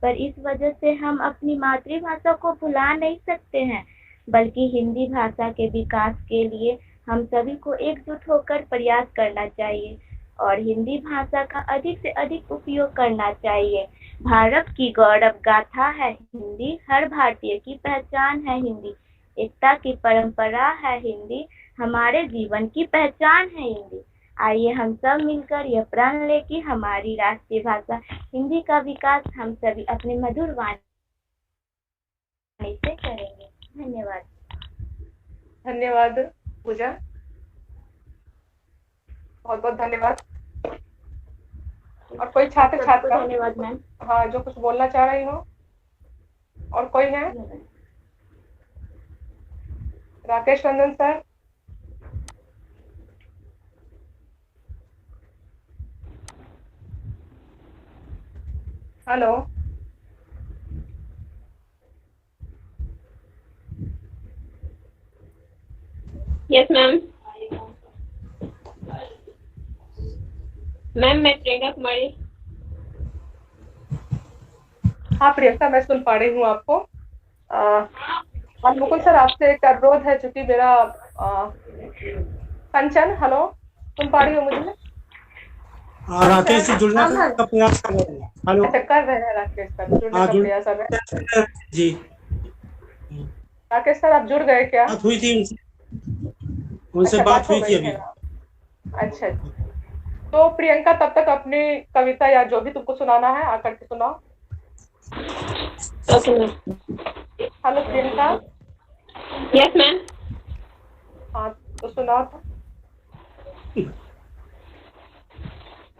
पर इस वजह से हम अपनी मातृभाषा को भुला नहीं सकते हैं, बल्कि हिंदी भाषा के विकास के लिए हम सभी को एकजुट होकर प्रयास करना चाहिए और हिंदी भाषा का अधिक से अधिक उपयोग करना चाहिए। भारत की गौरव गाथा है हिंदी, हर भारतीय की पहचान है हिंदी, एकता की परंपरा है हिंदी, हमारे जीवन की पहचान है हिंदी। आइए हम सब मिलकर यह प्रण लें कि हमारी राष्ट्रीय भाषा हिंदी का विकास हम सभी अपने मधुर वाणी से करेंगे। धन्यवाद। धन्यवाद पूजा, बहुत बहुत धन्यवाद। और कोई छात्र छात्रा? धन्यवाद मैम। हाँ, जो कुछ बोलना चाह रही हो? और कोई है? Rakesh Ranjan sir. Hello. Yes ma'am. Ma'am मैं प्रियंका कुमारी। हाँ प्रियंका, मैं सुन पा रही हूँ आपको। मुकुल सर, आपसे एक अनुरोध है, चूंकि मेरा कंचन, हेलो, सुन पा रही हो मुझे? राकेश जी जुड़ने का प्रयास कर रहे हैं। हेलो, कर रहे हैं राकेश सर, जुड़ने का प्रयास कर रहे हैं जी। राकेश सर, आप जुड़ गए क्या? बात हुई थी उनसे बात हुई थी अभी। अच्छा, तो प्रियंका तब तक अपनी कविता या जो भी तुमको सुनाना है आकर के सुनाओ। Okay ma'am. Hello Priyanka. Yes ma'am. हाँ तो सुनाओ तो।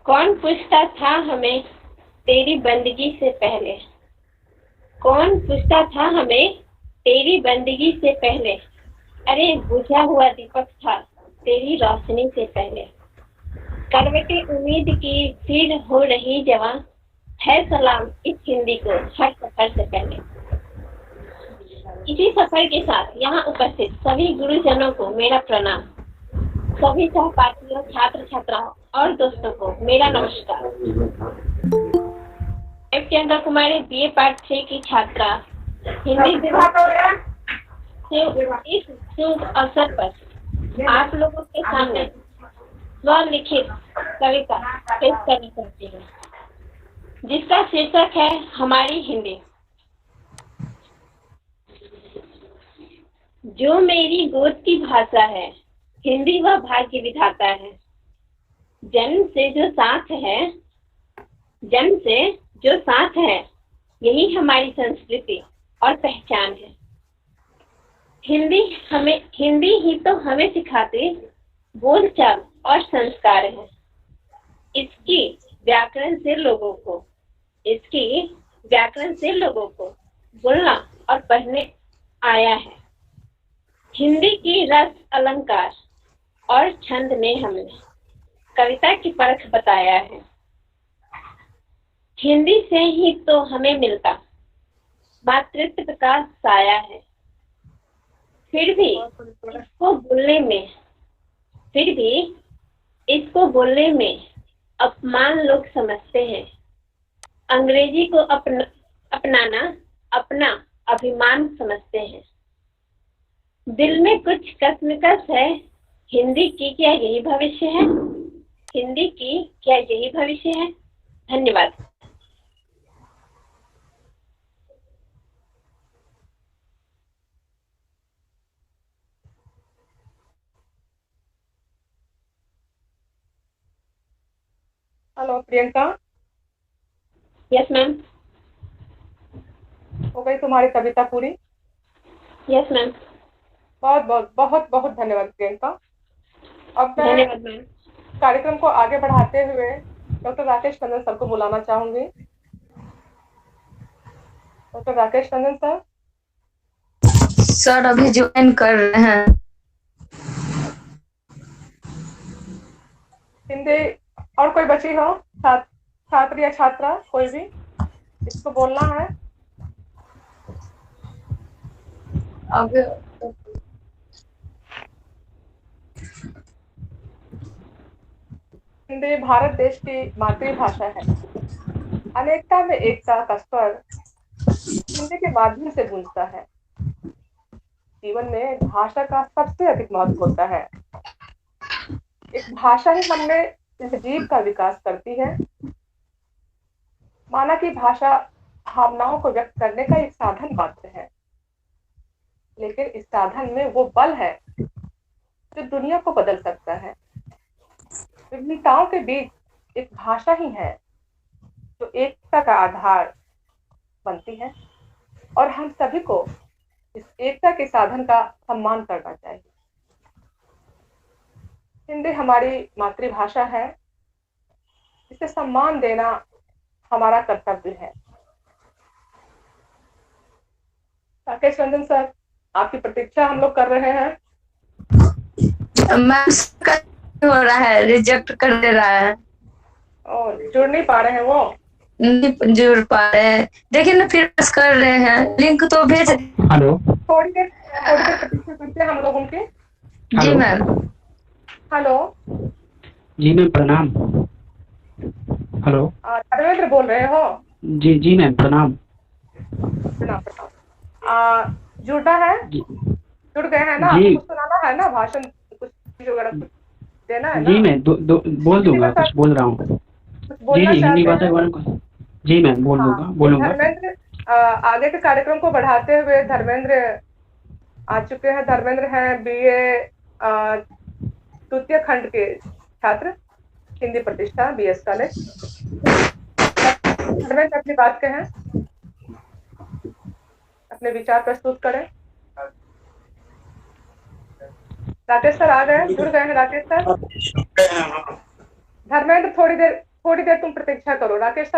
कौन पूछता था हमें तेरी बंदगी से पहले, कौन पूछता था हमें तेरी बंदगी से पहले, अरे बुझा हुआ दीपक था तेरी रोशनी से पहले। करवटे उम्मीद की फिर हो रही जवां, है सलाम इस हिंदी को हर सफर से पहले। इसी सफर के साथ यहाँ उपस्थित सभी गुरुजनों को मेरा प्रणाम, सभी सहपाठियों, छात्र छात्राओं और दोस्तों को मेरा नमस्कार। मैं प्रियंका कुमारी BA पार्ट 3 की छात्रा हिंदी दिवस से इस शुभ अवसर पर आप लोगों के सामने स्वलिखित कविता पेश करना चाहती हूँ, जिसका शीर्षक है हमारी हिंदी। जो मेरी गोद की भाषा है, हिंदी वह भाग्य विधाता है। जन्म से जो साथ है, जन्म से जो साथ है, यही हमारी संस्कृति और पहचान है। हिंदी ही तो हमें सिखाते बोलचाल और संस्कार है। इसकी व्याकरण से लोगों को बोलना और पढ़ने आया है। हिंदी की रस, अलंकार और छंद ने हमें कविता की परख बताया है। हिंदी से ही तो हमें मिलता मातृत्व का साया है। फिर भी इसको बोलने में अपमान लोग समझते हैं। अंग्रेजी को अपनाना अपना अभिमान समझते हैं। दिल में कुछ कसमकस है, हिंदी की क्या यही भविष्य है? हिंदी की क्या यही भविष्य है? धन्यवाद। हेलो प्रियंका। Yes ma'am. हो गई तुम्हारी कविता पूरी? Yes ma'am. बहुत बहुत बहुत बहुत धन्यवाद प्रियंका। अब मैं धन्यवाद मैम। कार्यक्रम को आगे बढ़ाते हुए डॉक्टर राकेश टंडन सर को बुलाना चाहूंगी। Doctor Rakesh Tandon sir. Sir अभी ज्वाइन कर रहे हैं। हिंदी और कोई बची हो, छात्र या छात्रा, कोई भी इसको बोलना है? अभी हिंदी भारत देश की मातृभाषा है। अनेकता में एकता का स्वर हिंदी के माध्यम से गूंजता है। जीवन में भाषा का सबसे अधिक महत्व होता है। एक भाषा ही हमें इस जीव का विकास करती है। माना कि भाषा भावनाओं को व्यक्त करने का एक साधन मात्र है, लेकिन इस साधन में वो बल है जो दुनिया को बदल सकता है। विभिन्नताओं के बीच एक भाषा ही है जो एकता का आधार बनती है, और हम सभी को इस एकता के साधन का सम्मान करना चाहिए। हिंदी हमारी मातृभाषा है, इसे सम्मान देना हमारा कर्तव्य है। राकेश टंडन सर, आपकी प्रतीक्षा हम लोग कर रहे हैं। मैम हो रहा है, रिजेक्ट कर दे रहा है। और जुड़ नहीं पा रहे हैं वो? नहीं जुड़ पा रहे हैं। देखिए ना, फिर कर रहे हैं, लिंक तो भेज। हेलो, थोड़ी देर प्रतीक्षा करते हैं हम लोग उनकी। जी मैम। हेलो जी मैम, प्रणाम। हेलो, धर्मेंद्र बोल रहे हो? जी मैम, प्रणाम। जुड़ना है? जुड़ गए हैं ना? जी। कुछ सुनाना है ना, भाषण कुछ वगैरह कुछ देना है ना? जी मैं बोल दूंगा, कुछ बोल रहा हूँ। जी हिंदी भाषा के बारे में जी मैम बोलूंगा। धर्मेंद्र, आगे के कार्यक्रम को बढ़ाते हुए धर्मेंद्र आ चुके हैं। धर्मेंद्र हैं BA तृतीय खंड के छात्र, हिंदी प्रतिष्ठा BS कॉलेज। धर्मेंद्र अपनी बात कहें, अपने विचार प्रस्तुत करें। राकेश सर आ गए, जुड़ गए हैं राकेश सर। धर्मेंद्र थोड़ी देर थोड़ी देर तुम प्रतीक्षा करो। राकेश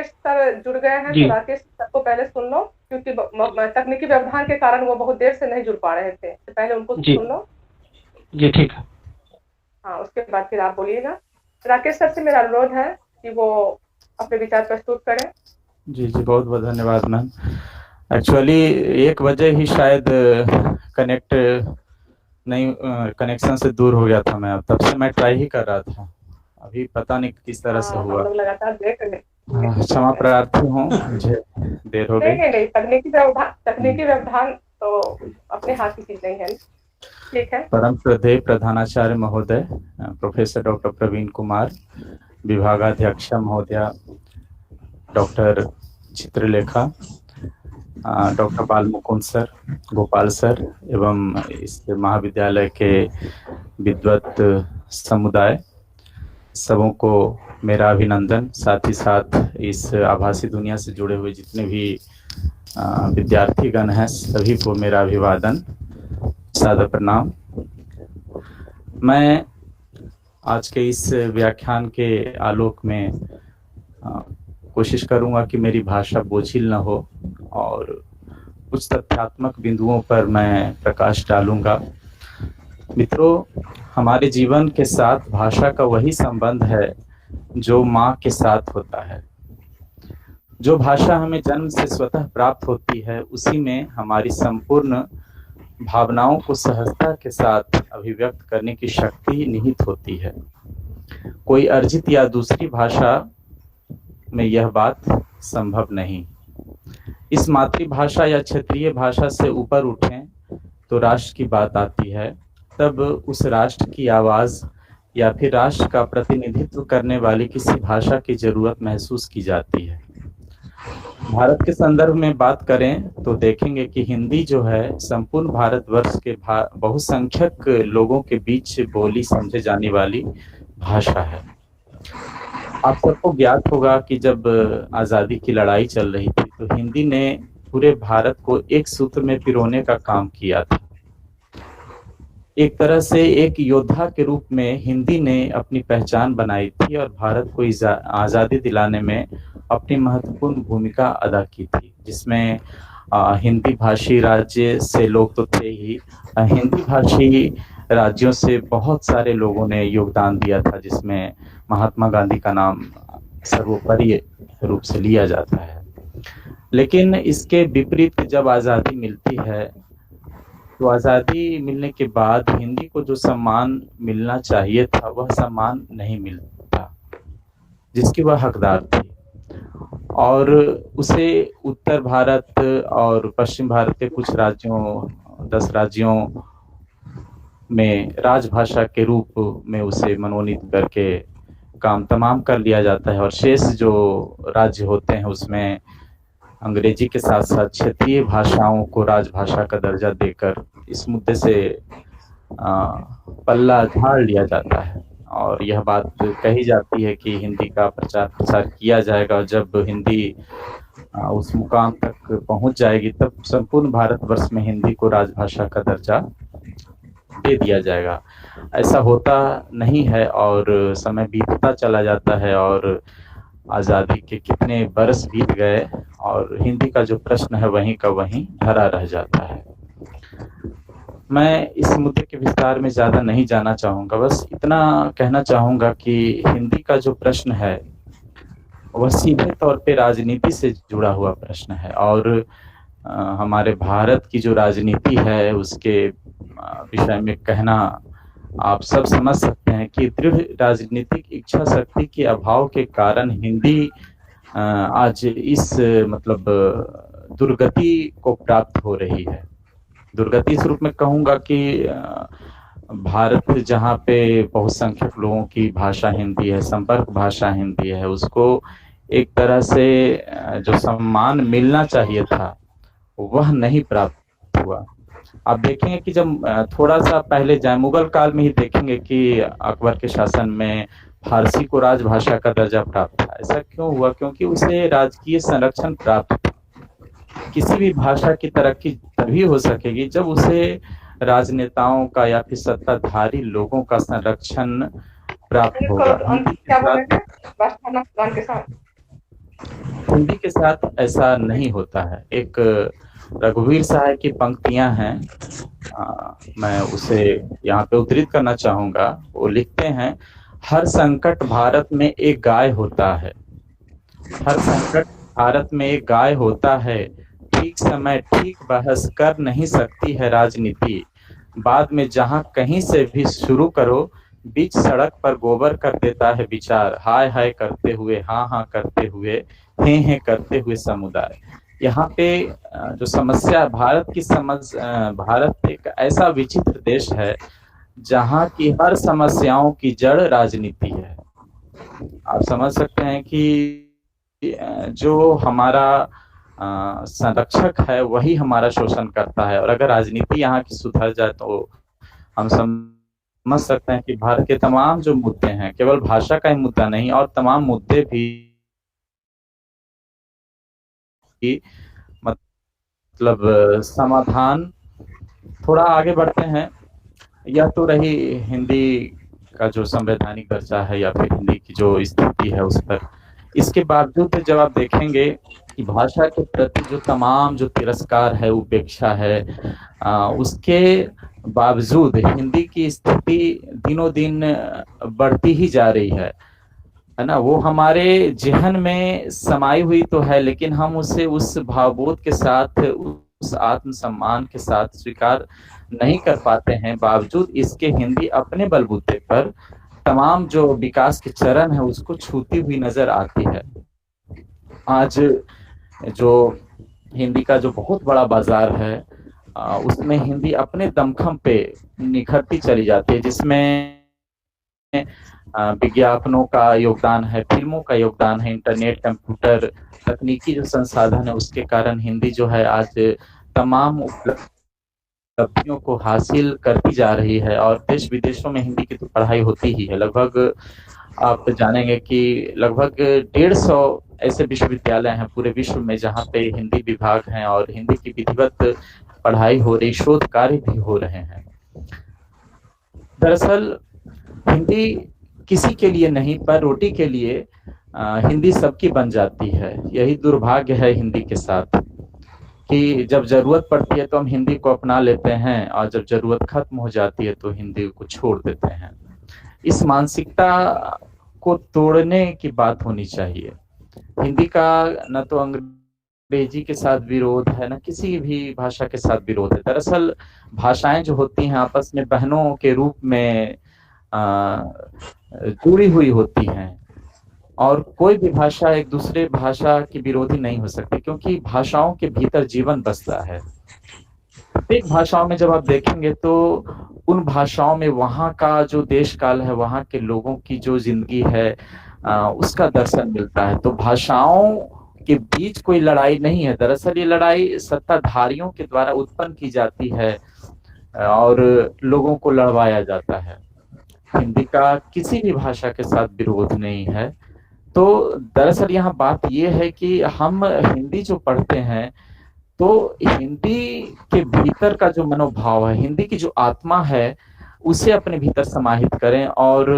सर जुड़ गए हैं, जी। तो राकेश सर को पहले सुन लो, क्योंकि तकनीकी व्यवधान के कारण वो बहुत देर से नहीं जुड़ पा रहे थे, तो पहले उनको जी। सुन लो। जी ठीक है। हाँ, उसके बाद फिर आप बोलिएगा। राकेश सर से मेरा अनुरोध है कि वो अपने विचार प्रस्तुत करें। जी जी, बहुत बहुत धन्यवाद मैम। एक्चुअली 1 बजे ही शायद कनेक्शन से दूर हो गया था मैं, तब से मैं ट्राई ही कर रहा था, अभी पता नहीं किस तरह से हम हुआ। लोग लगातार देख रहे हैं। क्षमा प्रार्थी हूँ, मुझे देर हो गई। नहीं, तकनीकी व्यवधान तो अपने हाथ की चीज नहीं है। ठीक है। परम श्रद्धेय प्रधानाचार्य महोदय प्रोफेसर डॉक्टर प्रवीण कुमार, विभागाध्यक्ष महोदया डॉक्टर चित्रलेखा, डॉक्टर बाल मुकुंद सर, गोपाल सर एवं इस महाविद्यालय के विद्वत समुदाय, सबों को मेरा अभिनंदन। साथ ही साथ इस आभासी दुनिया से जुड़े हुए जितने भी विद्यार्थीगण हैं, सभी को मेरा अभिवादन, सादर प्रणाम। मैं आज के इस व्याख्यान के आलोक में कोशिश करूंगा कि मेरी भाषा बोझिल न हो और कुछ तथ्यात्मक बिंदुओं पर मैं प्रकाश डालूंगा। मित्रों, हमारे जीवन के साथ भाषा का वही संबंध है जो माँ के साथ होता है। जो भाषा हमें जन्म से स्वतः प्राप्त होती है, उसी में हमारी संपूर्ण भावनाओं को सहजता के साथ अभिव्यक्त करने की शक्ति निहित होती है। कोई अर्जित या दूसरी भाषा में यह बात संभव नहीं। इस मातृभाषा या क्षेत्रीय भाषा से ऊपर उठें तो राष्ट्र की बात आती है, तब उस राष्ट्र की आवाज या फिर राष्ट्र का प्रतिनिधित्व करने वाली किसी भाषा की जरूरत महसूस की जाती है। भारत के संदर्भ में बात करें तो देखेंगे कि हिंदी जो है संपूर्ण भारतवर्ष के बहुसंख्यक लोगों के बीच बोली समझे जाने वाली भाषा है। आप सबको ज्ञात होगा कि जब आज़ादी की लड़ाई चल रही थी तो हिंदी ने पूरे भारत को एक सूत्र में पिरोने का काम किया था। एक तरह से एक योद्धा के रूप में हिंदी ने अपनी पहचान बनाई थी और भारत को आज़ादी दिलाने में अपनी महत्वपूर्ण भूमिका अदा की थी, जिसमें हिंदी भाषी राज्य से लोग तो थे ही, हिंदी भाषी राज्यों से बहुत सारे लोगों ने योगदान दिया था, जिसमें महात्मा गांधी का नाम सर्वोपरि रूप से लिया जाता है। लेकिन इसके विपरीत जब आज़ादी मिलती है तो आज़ादी मिलने के बाद हिंदी को जो सम्मान मिलना चाहिए था वह सम्मान नहीं मिलता जिसकी वह हकदार थी, और उसे उत्तर भारत और पश्चिम भारत के कुछ राज्यों 10 राज्यों में राजभाषा के रूप में उसे मनोनीत करके काम तमाम कर लिया जाता है, और शेष जो राज्य होते हैं उसमें अंग्रेजी के साथ साथ क्षेत्रीय भाषाओं को राजभाषा का दर्जा देकर इस मुद्दे से पल्ला झाड़ लिया जाता है। और यह बात कही जाती है कि हिंदी का प्रचार प्रसार किया जाएगा, और जब हिंदी उस मुकाम तक पहुंच जाएगी तब संपूर्ण भारतवर्ष में हिंदी को राजभाषा का दर्जा दे दिया जाएगा। ऐसा होता नहीं है और समय बीतता चला जाता है और आज़ादी के कितने बरस बीत गए और हिंदी का जो प्रश्न है वहीं का वहीं धरा रह जाता है। मैं इस मुद्दे के विस्तार में ज़्यादा नहीं जाना चाहूँगा, बस इतना कहना चाहूँगा कि हिंदी का जो प्रश्न है वह सीधे तौर पे राजनीति से जुड़ा हुआ प्रश्न है, और हमारे भारत की जो राजनीति है उसके विषय में कहना आप सब समझ सकते हैं कि दृढ़ राजनीतिक इच्छा शक्ति के अभाव के कारण हिंदी आज इस मतलब दुर्गति को प्राप्त हो रही है। दुर्गति इस रूप में कहूँगा कि भारत जहाँ पे बहुसंख्यक लोगों की भाषा हिंदी है, संपर्क भाषा हिंदी है, उसको एक तरह से जो सम्मान मिलना चाहिए था वह नहीं प्राप्त हुआ। आप देखेंगे कि जब थोड़ा सा पहले जाए, मुगल काल में ही देखेंगे कि अकबर के शासन में फारसी को राजभाषा का दर्जा प्राप्त था। ऐसा क्यों हुआ? क्योंकि उसे राजकीय संरक्षण प्राप्त था। किसी भी भाषा की तरक्की तभी हो सकेगी जब उसे राजनेताओं का या फिर सत्ताधारी लोगों का संरक्षण प्राप्त होगा। क्या बोलेंगे प्रार्थना गान के साथ? हिंदी के साथ ऐसा नहीं होता है। एक रघुवीर साहब की पंक्तियां हैं, मैं उसे यहाँ पे उद्धृत करना चाहूंगा। वो लिखते हैं, हर संकट भारत में एक गाय होता है, हर संकट भारत में एक गाय होता है, ठीक समय ठीक बहस कर नहीं सकती है राजनीति, बाद में जहां कहीं से भी शुरू करो, बीच सड़क पर गोबर कर देता है विचार, हाय हाय करते हुए, हाँ हाँ करते हुए, हे करते हुए समुदाय। यहाँ पे जो समस्या, भारत की भारत एक ऐसा विचित्र देश है जहाँ की हर समस्याओं की जड़ राजनीति है। आप समझ सकते हैं कि जो हमारा संरक्षक है वही हमारा शोषण करता है, और अगर राजनीति यहाँ की सुधर जाए तो हम समझ सकते हैं कि भारत के तमाम जो मुद्दे हैं, केवल भाषा का ही मुद्दा नहीं और तमाम मुद्दे भी मतलब समाधान। थोड़ा आगे बढ़ते हैं। यह तो रही हिंदी का जो संवैधानिक दर्जा है या फिर हिंदी की जो स्थिति है उस पर। इसके बावजूद जब आप देखेंगे कि भाषा के प्रति जो तमाम जो तिरस्कार है, उपेक्षा है, उसके बावजूद हिंदी की स्थिति दिनों दिन बढ़ती ही जा रही है ना। वो हमारे जहन में समाई हुई तो है, लेकिन हम उसे उस भावबोध के साथ, उस आत्मसम्मान के साथ स्वीकार नहीं कर पाते हैं। बावजूद इसके हिंदी अपने बलबूते पर तमाम जो विकास के चरण है उसको छूती हुई नजर आती है। आज जो हिंदी का जो बहुत बड़ा बाजार है उसमें हिंदी अपने दमखम पे निखरती चली जाती है, जिसमें विज्ञापनों का योगदान है, फिल्मों का योगदान है, इंटरनेट, कंप्यूटर, तकनीकी जो संसाधन है उसके कारण हिंदी जो है आज तमाम उपलब्धियों को हासिल करती जा रही है। और देश विदेशों में हिंदी की तो पढ़ाई होती ही है। लगभग आप जानेंगे कि लगभग 150 ऐसे विश्वविद्यालय हैं पूरे विश्व में जहाँ पे हिंदी विभाग हैं और हिंदी की विधिवत पढ़ाई हो रही, शोध कार्य भी हो रहे हैं। दरअसल हिंदी किसी के लिए नहीं पर रोटी के लिए हिंदी सबकी बन जाती है। यही दुर्भाग्य है हिंदी के साथ कि जब जरूरत पड़ती है तो हम हिंदी को अपना लेते हैं और जब जरूरत खत्म हो जाती है तो हिंदी को छोड़ देते हैं। इस मानसिकता को तोड़ने की बात होनी चाहिए। हिंदी का न तो अंग्रेजी के साथ विरोध है, न किसी भी भाषा के साथ विरोध है। दरअसल भाषाएं जो होती हैं आपस में बहनों के रूप में जुड़ी हुई होती हैं और कोई भी भाषा एक दूसरे भाषा की विरोधी नहीं हो सकती, क्योंकि भाषाओं के भीतर जीवन बसता है। प्रत्येक भाषाओं में जब आप देखेंगे तो उन भाषाओं में वहाँ का जो देश काल है, वहाँ के लोगों की जो जिंदगी है उसका दर्शन मिलता है। तो भाषाओं के बीच कोई लड़ाई नहीं है। दरअसल ये लड़ाई सत्ताधारियों के द्वारा उत्पन्न की जाती है और लोगों को लड़वाया जाता है। हिंदी का किसी भी भाषा के साथ विरोध नहीं है। तो दरअसल यहाँ बात यह है कि हम हिंदी जो पढ़ते हैं तो हिंदी के भीतर का जो मनोभाव है, हिंदी की जो आत्मा है, उसे अपने भीतर समाहित करें और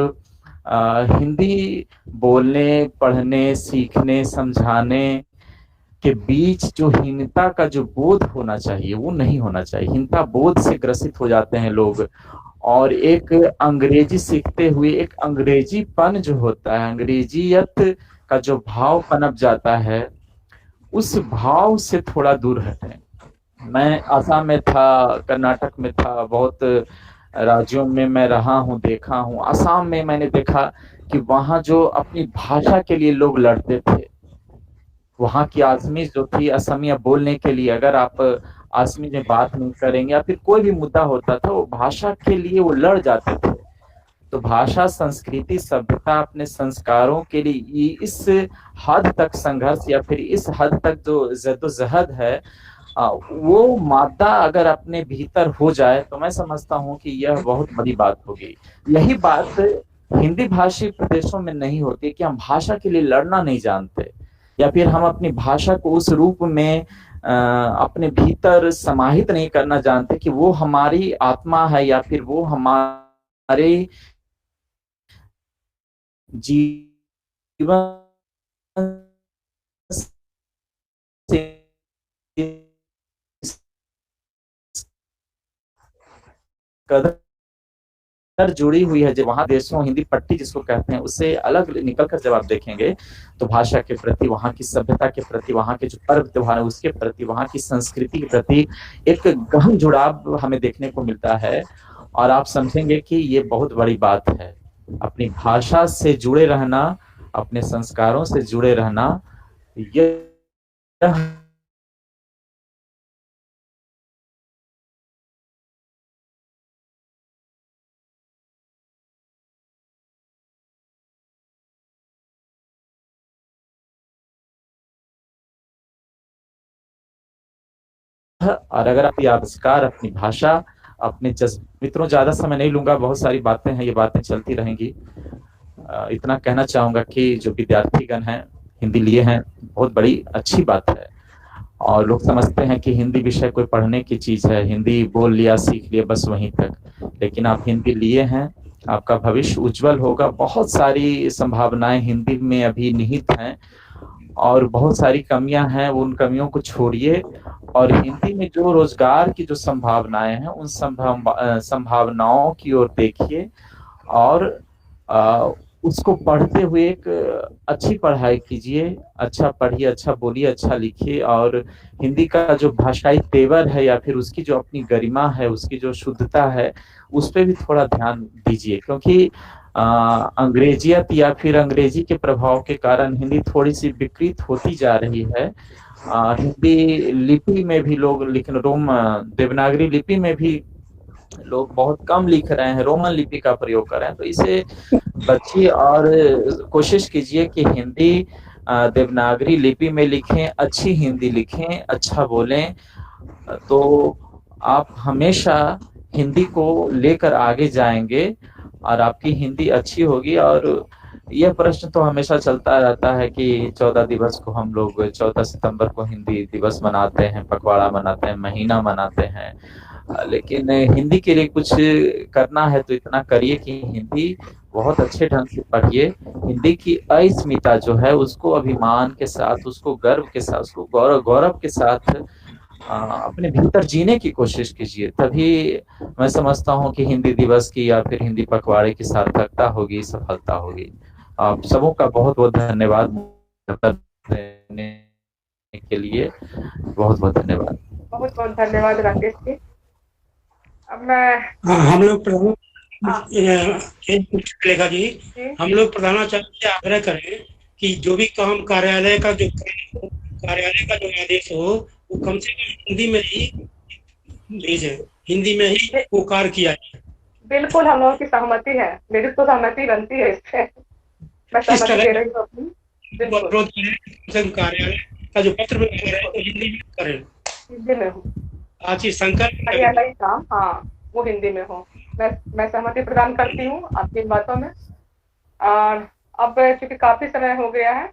हिंदी बोलने, पढ़ने, सीखने, समझाने के बीच जो हीनता का जो बोध होना चाहिए वो नहीं होना चाहिए। हीनता बोध से ग्रसित हो जाते हैं लोग और एक अंग्रेजी सीखते हुए एक अंग्रेजीपन जो होता है, अंग्रेजियत का जो भाव पनप जाता है, उस भाव से थोड़ा दूर हटें। मैं आसाम में था, कर्नाटक में था, बहुत राज्यों में मैं रहा हूँ, देखा हूँ। आसाम में मैंने देखा कि वहाँ जो अपनी भाषा के लिए लोग लड़ते थे, वहाँ की आज़मी जो थी असमिया बोलने के लिए, अगर आप आसमी में बात नहीं करेंगे या फिर कोई भी मुद्दा होता था, वो भाषा के लिए वो लड़ जाते थे। तो भाषा, संस्कृति, सभ्यता, अपने संस्कारों के लिए इस हद तक संघर्ष या फिर इस हद तक जो जद्दोजहद है, वो मादा अगर अपने भीतर हो जाए तो मैं समझता हूँ कि यह बहुत बड़ी बात होगी। यही बात हिंदी भाषी प्रदेशों में नहीं होती कि हम भाषा के लिए लड़ना नहीं जानते या फिर हम अपनी भाषा को उस रूप में अपने भीतर समाहित नहीं करना जानते कि वो हमारी आत्मा है या फिर वो हमारे जीवन से कदर जुड़ी हुई है। जब वहाँ देशों हिंदी पट्टी जिसको कहते हैं उससे अलग निकलकर जब आप देखेंगे तो भाषा के प्रति, वहाँ की सभ्यता के प्रति, वहाँ के जो पर्व त्योहार है उसके प्रति, वहाँ की संस्कृति के प्रति एक गहन जुड़ाव हमें देखने को मिलता है। और आप समझेंगे कि ये बहुत बड़ी बात है। अपनी भाषा से जुड़े रहना, अपने संस्कारों से जुड़े रहना, यह और अगर आप आविष्कार, अपनी भाषा, अपने मित्रों, ज्यादा समय नहीं लूंगा, बहुत सारी बातें हैं, ये बातें चलती रहेंगी। इतना कहना चाहूंगा कि जो विद्यार्थीगण हैं हिंदी लिए हैं, बहुत बड़ी अच्छी बात है। और लोग समझते हैं कि हिंदी विषय कोई पढ़ने की चीज है, हिंदी बोल लिया, सीख लिया, बस वहीं तक। लेकिन आप हिंदी लिए हैं, आपका भविष्य उज्जवल होगा। बहुत सारी संभावनाएं हिंदी में अभी निहित हैं और बहुत सारी कमियां हैं, उन कमियों को छोड़िए और हिंदी में जो रोजगार की जो संभावनाएं हैं उन संभावनाओं की ओर देखिए और उसको पढ़ते हुए एक अच्छी पढ़ाई कीजिए। अच्छा पढ़िए, अच्छा बोलिए, अच्छा लिखिए। और हिंदी का जो भाषाई तेवर है या फिर उसकी जो अपनी गरिमा है, उसकी जो शुद्धता है, उस पर भी थोड़ा ध्यान दीजिए। क्योंकि अंग्रेजियत या फिर अंग्रेजी के प्रभाव के कारण हिंदी थोड़ी सी विकृत होती जा रही है। हिंदी लिपि में भी लोग देवनागरी लिपि में भी लोग बहुत कम लिख रहे हैं, रोमन लिपि का प्रयोग कर रहे हैं। तो इसे बचिए और कोशिश कीजिए कि हिंदी देवनागरी लिपि में लिखें, अच्छी हिंदी लिखें, अच्छा बोलें, तो आप हमेशा हिंदी को लेकर आगे जाएंगे और आपकी हिंदी अच्छी होगी। और यह प्रश्न तो हमेशा चलता रहता है कि 14 दिवस को हम लोग 14 सितंबर को हिंदी दिवस मनाते हैं, पखवाड़ा मनाते हैं, महीना मनाते हैं, लेकिन हिंदी के लिए कुछ करना है तो इतना करिए कि हिंदी बहुत अच्छे ढंग से पढ़िए। हिंदी की अस्मिता जो है उसको अभिमान के साथ, उसको गर्व के साथ, उसको गौरव के साथ अपने भीतर जीने की कोशिश कीजिए। तभी मैं समझता हूँ कि हिंदी दिवस की या फिर हिंदी पखवाड़े की सार्थकता होगी, सफलता होगी। आप सबों का बहुत बहुत धन्यवाद देने के लिए, बहुत बहुत धन्यवाद। बहुत बहुत धन्यवाद राकेश जी। अब मैं हम लोग लेखा जी, हम लोग प्रधानाचार्य से आग्रह करें कि जो भी काम कार्यालय का जो आदेश हो वो कम से कम हिंदी में ही भेजे, हिंदी में ही वो कार्य किया जाए। बिल्कुल, हम लोगों की सहमति है, मेरी तो सहमति बनती है इससे। मैं सहमति दे रही हूँ अपनी। कार्यालय का जो पत्र व्यवहार है वो हिंदी में करें, हिंदी में हो। आज संकल्प कार्यालय काम, हाँ, वो हिंदी में हो। मैं सहमति प्रदान करती हूँ आपकी बातों में। और अब चूंकि काफी समय हो गया है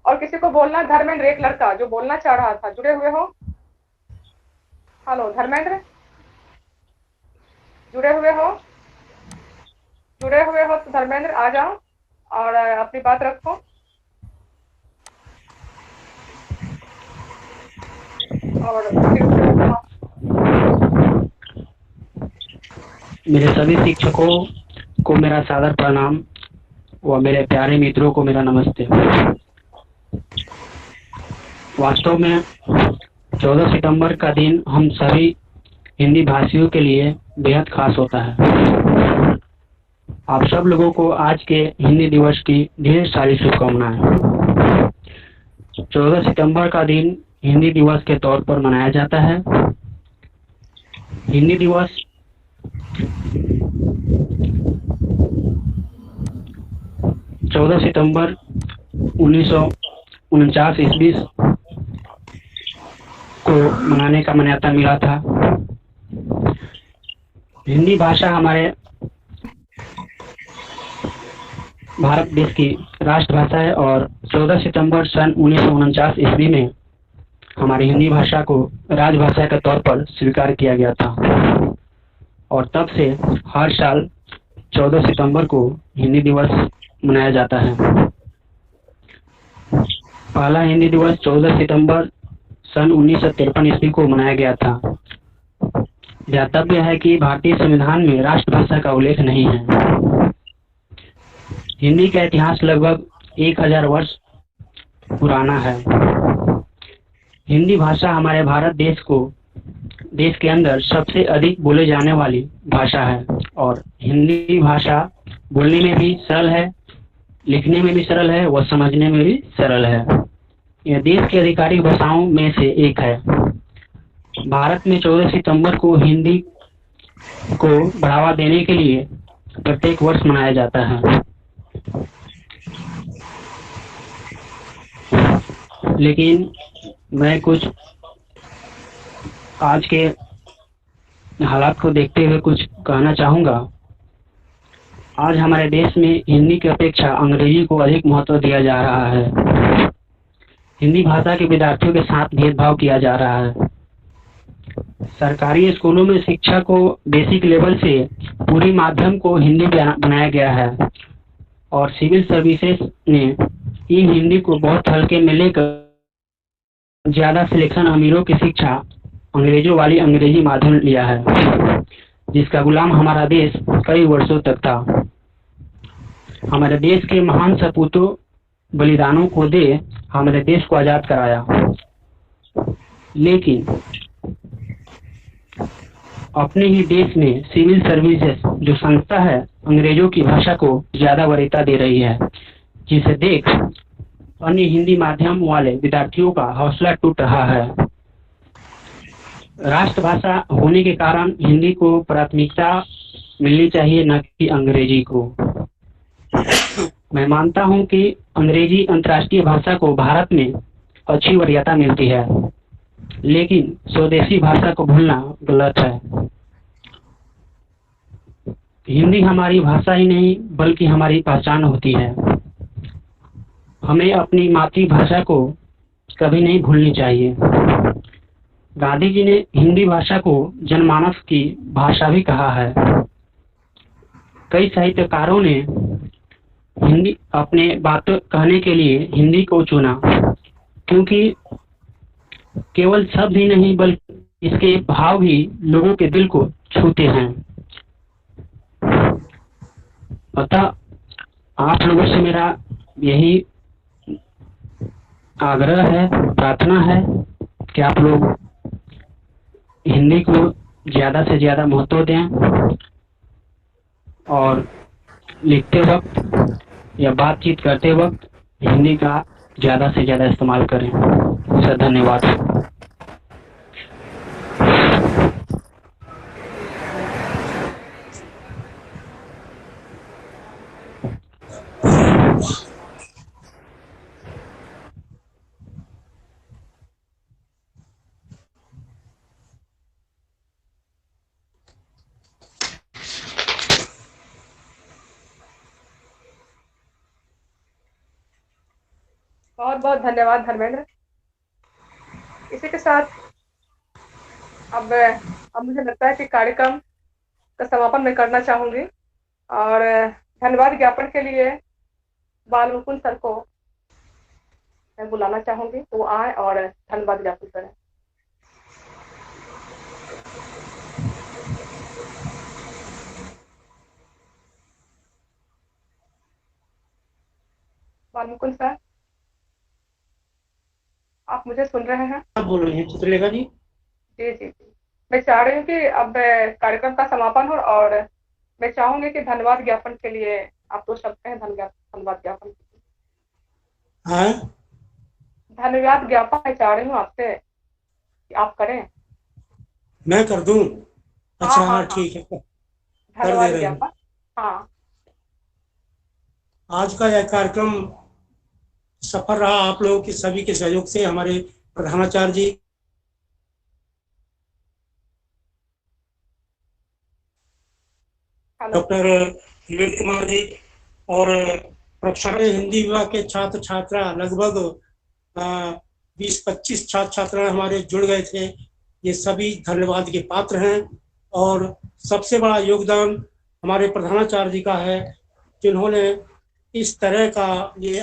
और किसी को बोलना, धर्मेंद्र एक लड़का जो बोलना चाह रहा था, जुड़े हुए हो? हेलो धर्मेंद्र, जुड़े हुए हो? जुड़े हुए हो तो धर्मेंद्र आ जाओ और अपनी बात रखो। और मेरे सभी शिक्षकों को मेरा सादर प्रणाम व मेरे प्यारे मित्रों को मेरा नमस्ते। वास्तव में 14 सितंबर का दिन हम सभी हिंदी भाषियों के लिए बेहद खास होता है। आप सब लोगों को आज के हिंदी दिवस की ढेर सारी शुभकामनाएं। 14 सितंबर का दिन हिंदी दिवस के तौर पर मनाया जाता है। हिंदी दिवस चौदह सितंबर 1949 ईस्वी को मनाने का मान्यता मिला था। हिंदी भाषा हमारे भारत देश की राष्ट्रभाषा है और 14 सितंबर सन 1949 ईस्वी में हमारी हिंदी भाषा को राजभाषा के तौर पर स्वीकार किया गया था और तब से हर साल 14 सितंबर को हिंदी दिवस मनाया जाता है। पहला हिंदी दिवस 14 सितंबर सन 1953 ईस्वी को मनाया गया था। ध्यातव्य है कि भारतीय संविधान में राष्ट्रभाषा का उल्लेख नहीं है। हिंदी का इतिहास लगभग 1000 वर्ष पुराना है। हिंदी भाषा हमारे भारत देश के अंदर सबसे अधिक बोले जाने वाली भाषा है और हिंदी भाषा बोलने में भी सरल है, लिखने में भी सरल है व समझने में भी सरल है। यह देश की आधिकारिक भाषाओं में से एक है। भारत में 14 सितंबर को हिंदी को बढ़ावा देने के लिए प्रत्येक वर्ष मनाया जाता है। लेकिन मैं कुछ आज के हालात को देखते हुए कुछ कहना चाहूँगा। आज हमारे देश में हिंदी की अपेक्षा अंग्रेजी को अधिक महत्व दिया जा रहा है। हिंदी भाषा के विद्यार्थियों के साथ भेदभाव किया जा रहा है। सरकारी स्कूलों में शिक्षा को बेसिक लेवल से पूरी माध्यम को हिंदी बनाया गया है और सिविल सर्विसेज ने ई हिंदी को बहुत हल्के में लेकर ज्यादा सिलेक्शन अमीरों की शिक्षा अंग्रेजों वाली अंग्रेजी माध्यम लिया है, जिसका गुलाम हमारा देश कई वर्षों तक था। हमारे देश के महान सपूतों बलिदानों को दे हमारे देश को आजाद कराया, लेकिन अपने ही देश में सिविल सर्विसेज जो संस्था है अंग्रेजों की भाषा को ज्यादा वरीयता दे रही है, जिसे देख अन्य हिंदी माध्यम वाले विद्यार्थियों का हौसला टूट रहा है। राष्ट्रभाषा होने के कारण हिंदी को प्राथमिकता मिलनी चाहिए, न कि अंग्रेजी को। मैं मानता हूं कि अंग्रेजी अंतर्राष्ट्रीय भाषा को भारत में अच्छी वरीयता मिलती है, लेकिन स्वदेशी भाषा को भूलना गलत है। हिंदी हमारी भाषा ही नहीं बल्कि हमारी पहचान होती है। हमें अपनी मातृभाषा को कभी नहीं भूलनी चाहिए। गांधी जी ने हिंदी भाषा को जनमानस की भाषा भी कहा है। कई साहित्यकारों ने हिंदी अपने बात कहने के लिए हिंदी को चुना, क्योंकि केवल शब्द ही नहीं बल्कि इसके भाव भी लोगों के दिल को छूते हैं। अतः आप लोगों से मेरा यही आग्रह है, प्रार्थना है कि आप लोग हिंदी को ज्यादा से ज्यादा महत्व दें और लिखते वक्त या बातचीत करते वक्त हिंदी का ज्यादा से ज्यादा इस्तेमाल करें। सर धन्यवाद। बहुत बहुत धन्यवाद धर्मेंद्र। इसी के साथ अब मुझे लगता है कि कार्यक्रम का समापन मैं करना चाहूंगी और धन्यवाद ज्ञापन के लिए बाल मुकुंद सर को मैं बुलाना चाहूंगी, वो आए और धन्यवाद ज्ञापन करें। बाल मुकुंद सर, आप मुझे सुन रहे हैं? आप बोल रहे हैं चित्रलेखा जी? जी जी जी, मैं चाह रही हूँ कि अब कार्यक्रम का समापन हो और मैं चाहूंगी कि धन्यवाद ज्ञापन के लिए आप दो शब्द कहें। धन्यवाद ज्ञापन, हाँ धन्यवाद ज्ञापन मैं चाह रही हूँ आपसे कि आप करें। मैं कर दूं? अच्छा हाँ, हाँ ठीक है, कर दे धन्यवाद रहे हैं। ज्ञापन। हाँ, आज का यह कार्यक्रम सफल रहा आप लोगों के सभी के सहयोग से। हमारे प्रधानाचार्य जी डॉक्टर विवेक कुमार जी और प्रोफेसर हिंदी विभाग के छात्र छात्रा लगभग 20-25 छात्र छात्रा हमारे जुड़ गए थे। ये सभी धन्यवाद के पात्र हैं और सबसे बड़ा योगदान हमारे प्रधानाचार्य जी का है, जिन्होंने इस तरह का ये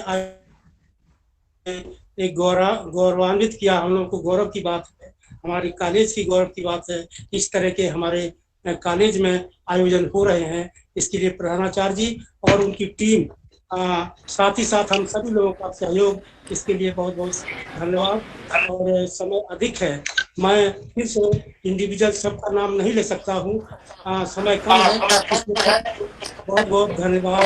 एक गौरवान्वित किया, हम लोग को गौरव की बात है, हमारी कॉलेज की गौरव की बात है। इस तरह के हमारे कॉलेज में आयोजन हो रहे हैं, इसके लिए प्रधानाचार्य जी और उनकी टीम, साथ ही साथ हम सभी लोगों का सहयोग, इसके लिए बहुत बहुत धन्यवाद। और समय अधिक है, मैं फिर से इंडिविजुअल सबका नाम नहीं ले सकता हूँ, समय कम है, बहुत बहुत धन्यवाद,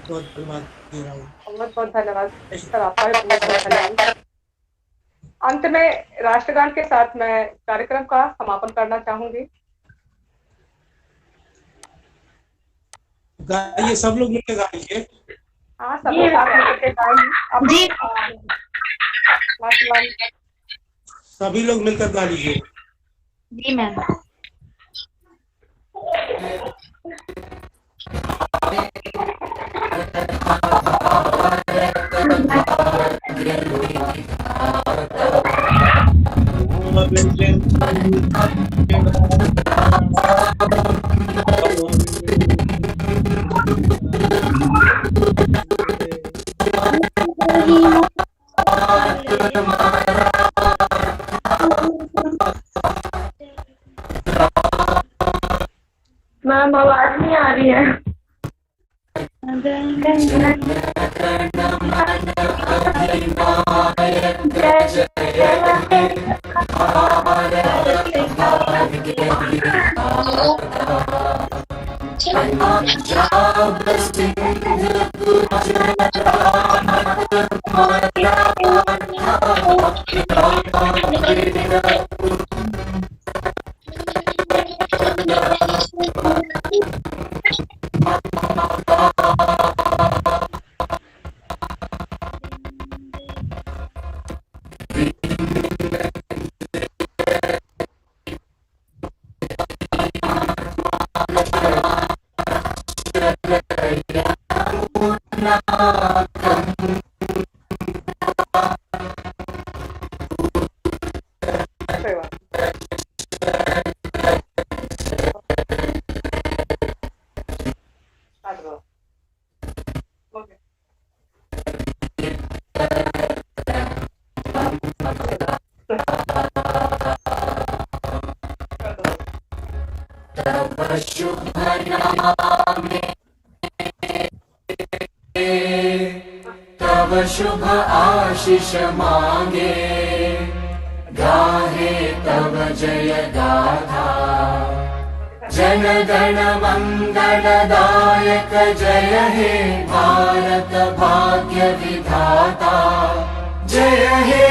बहुत धन्यवाद दे रहा हूँ। बहुत बहुत धन्यवाद सर, आपका भी बहुत बहुत धन्यवाद। अंत में राष्ट्रगान के साथ मैं कार्यक्रम का समापन करना चाहूंगी। गाइए, सब लोग मिलकर गाइए। हाँ, सब लोग साथ मिलकर गाएंगे। सभी लोग मिलकर गा लीजिए। जी मैम। मैम आवाज नहीं आ रही है। तब शुभ आशीष मांगे, गाहे तब जय गाथा। जन गण मंगलदायक जय हे भारत भाग्य विधाता। जय हे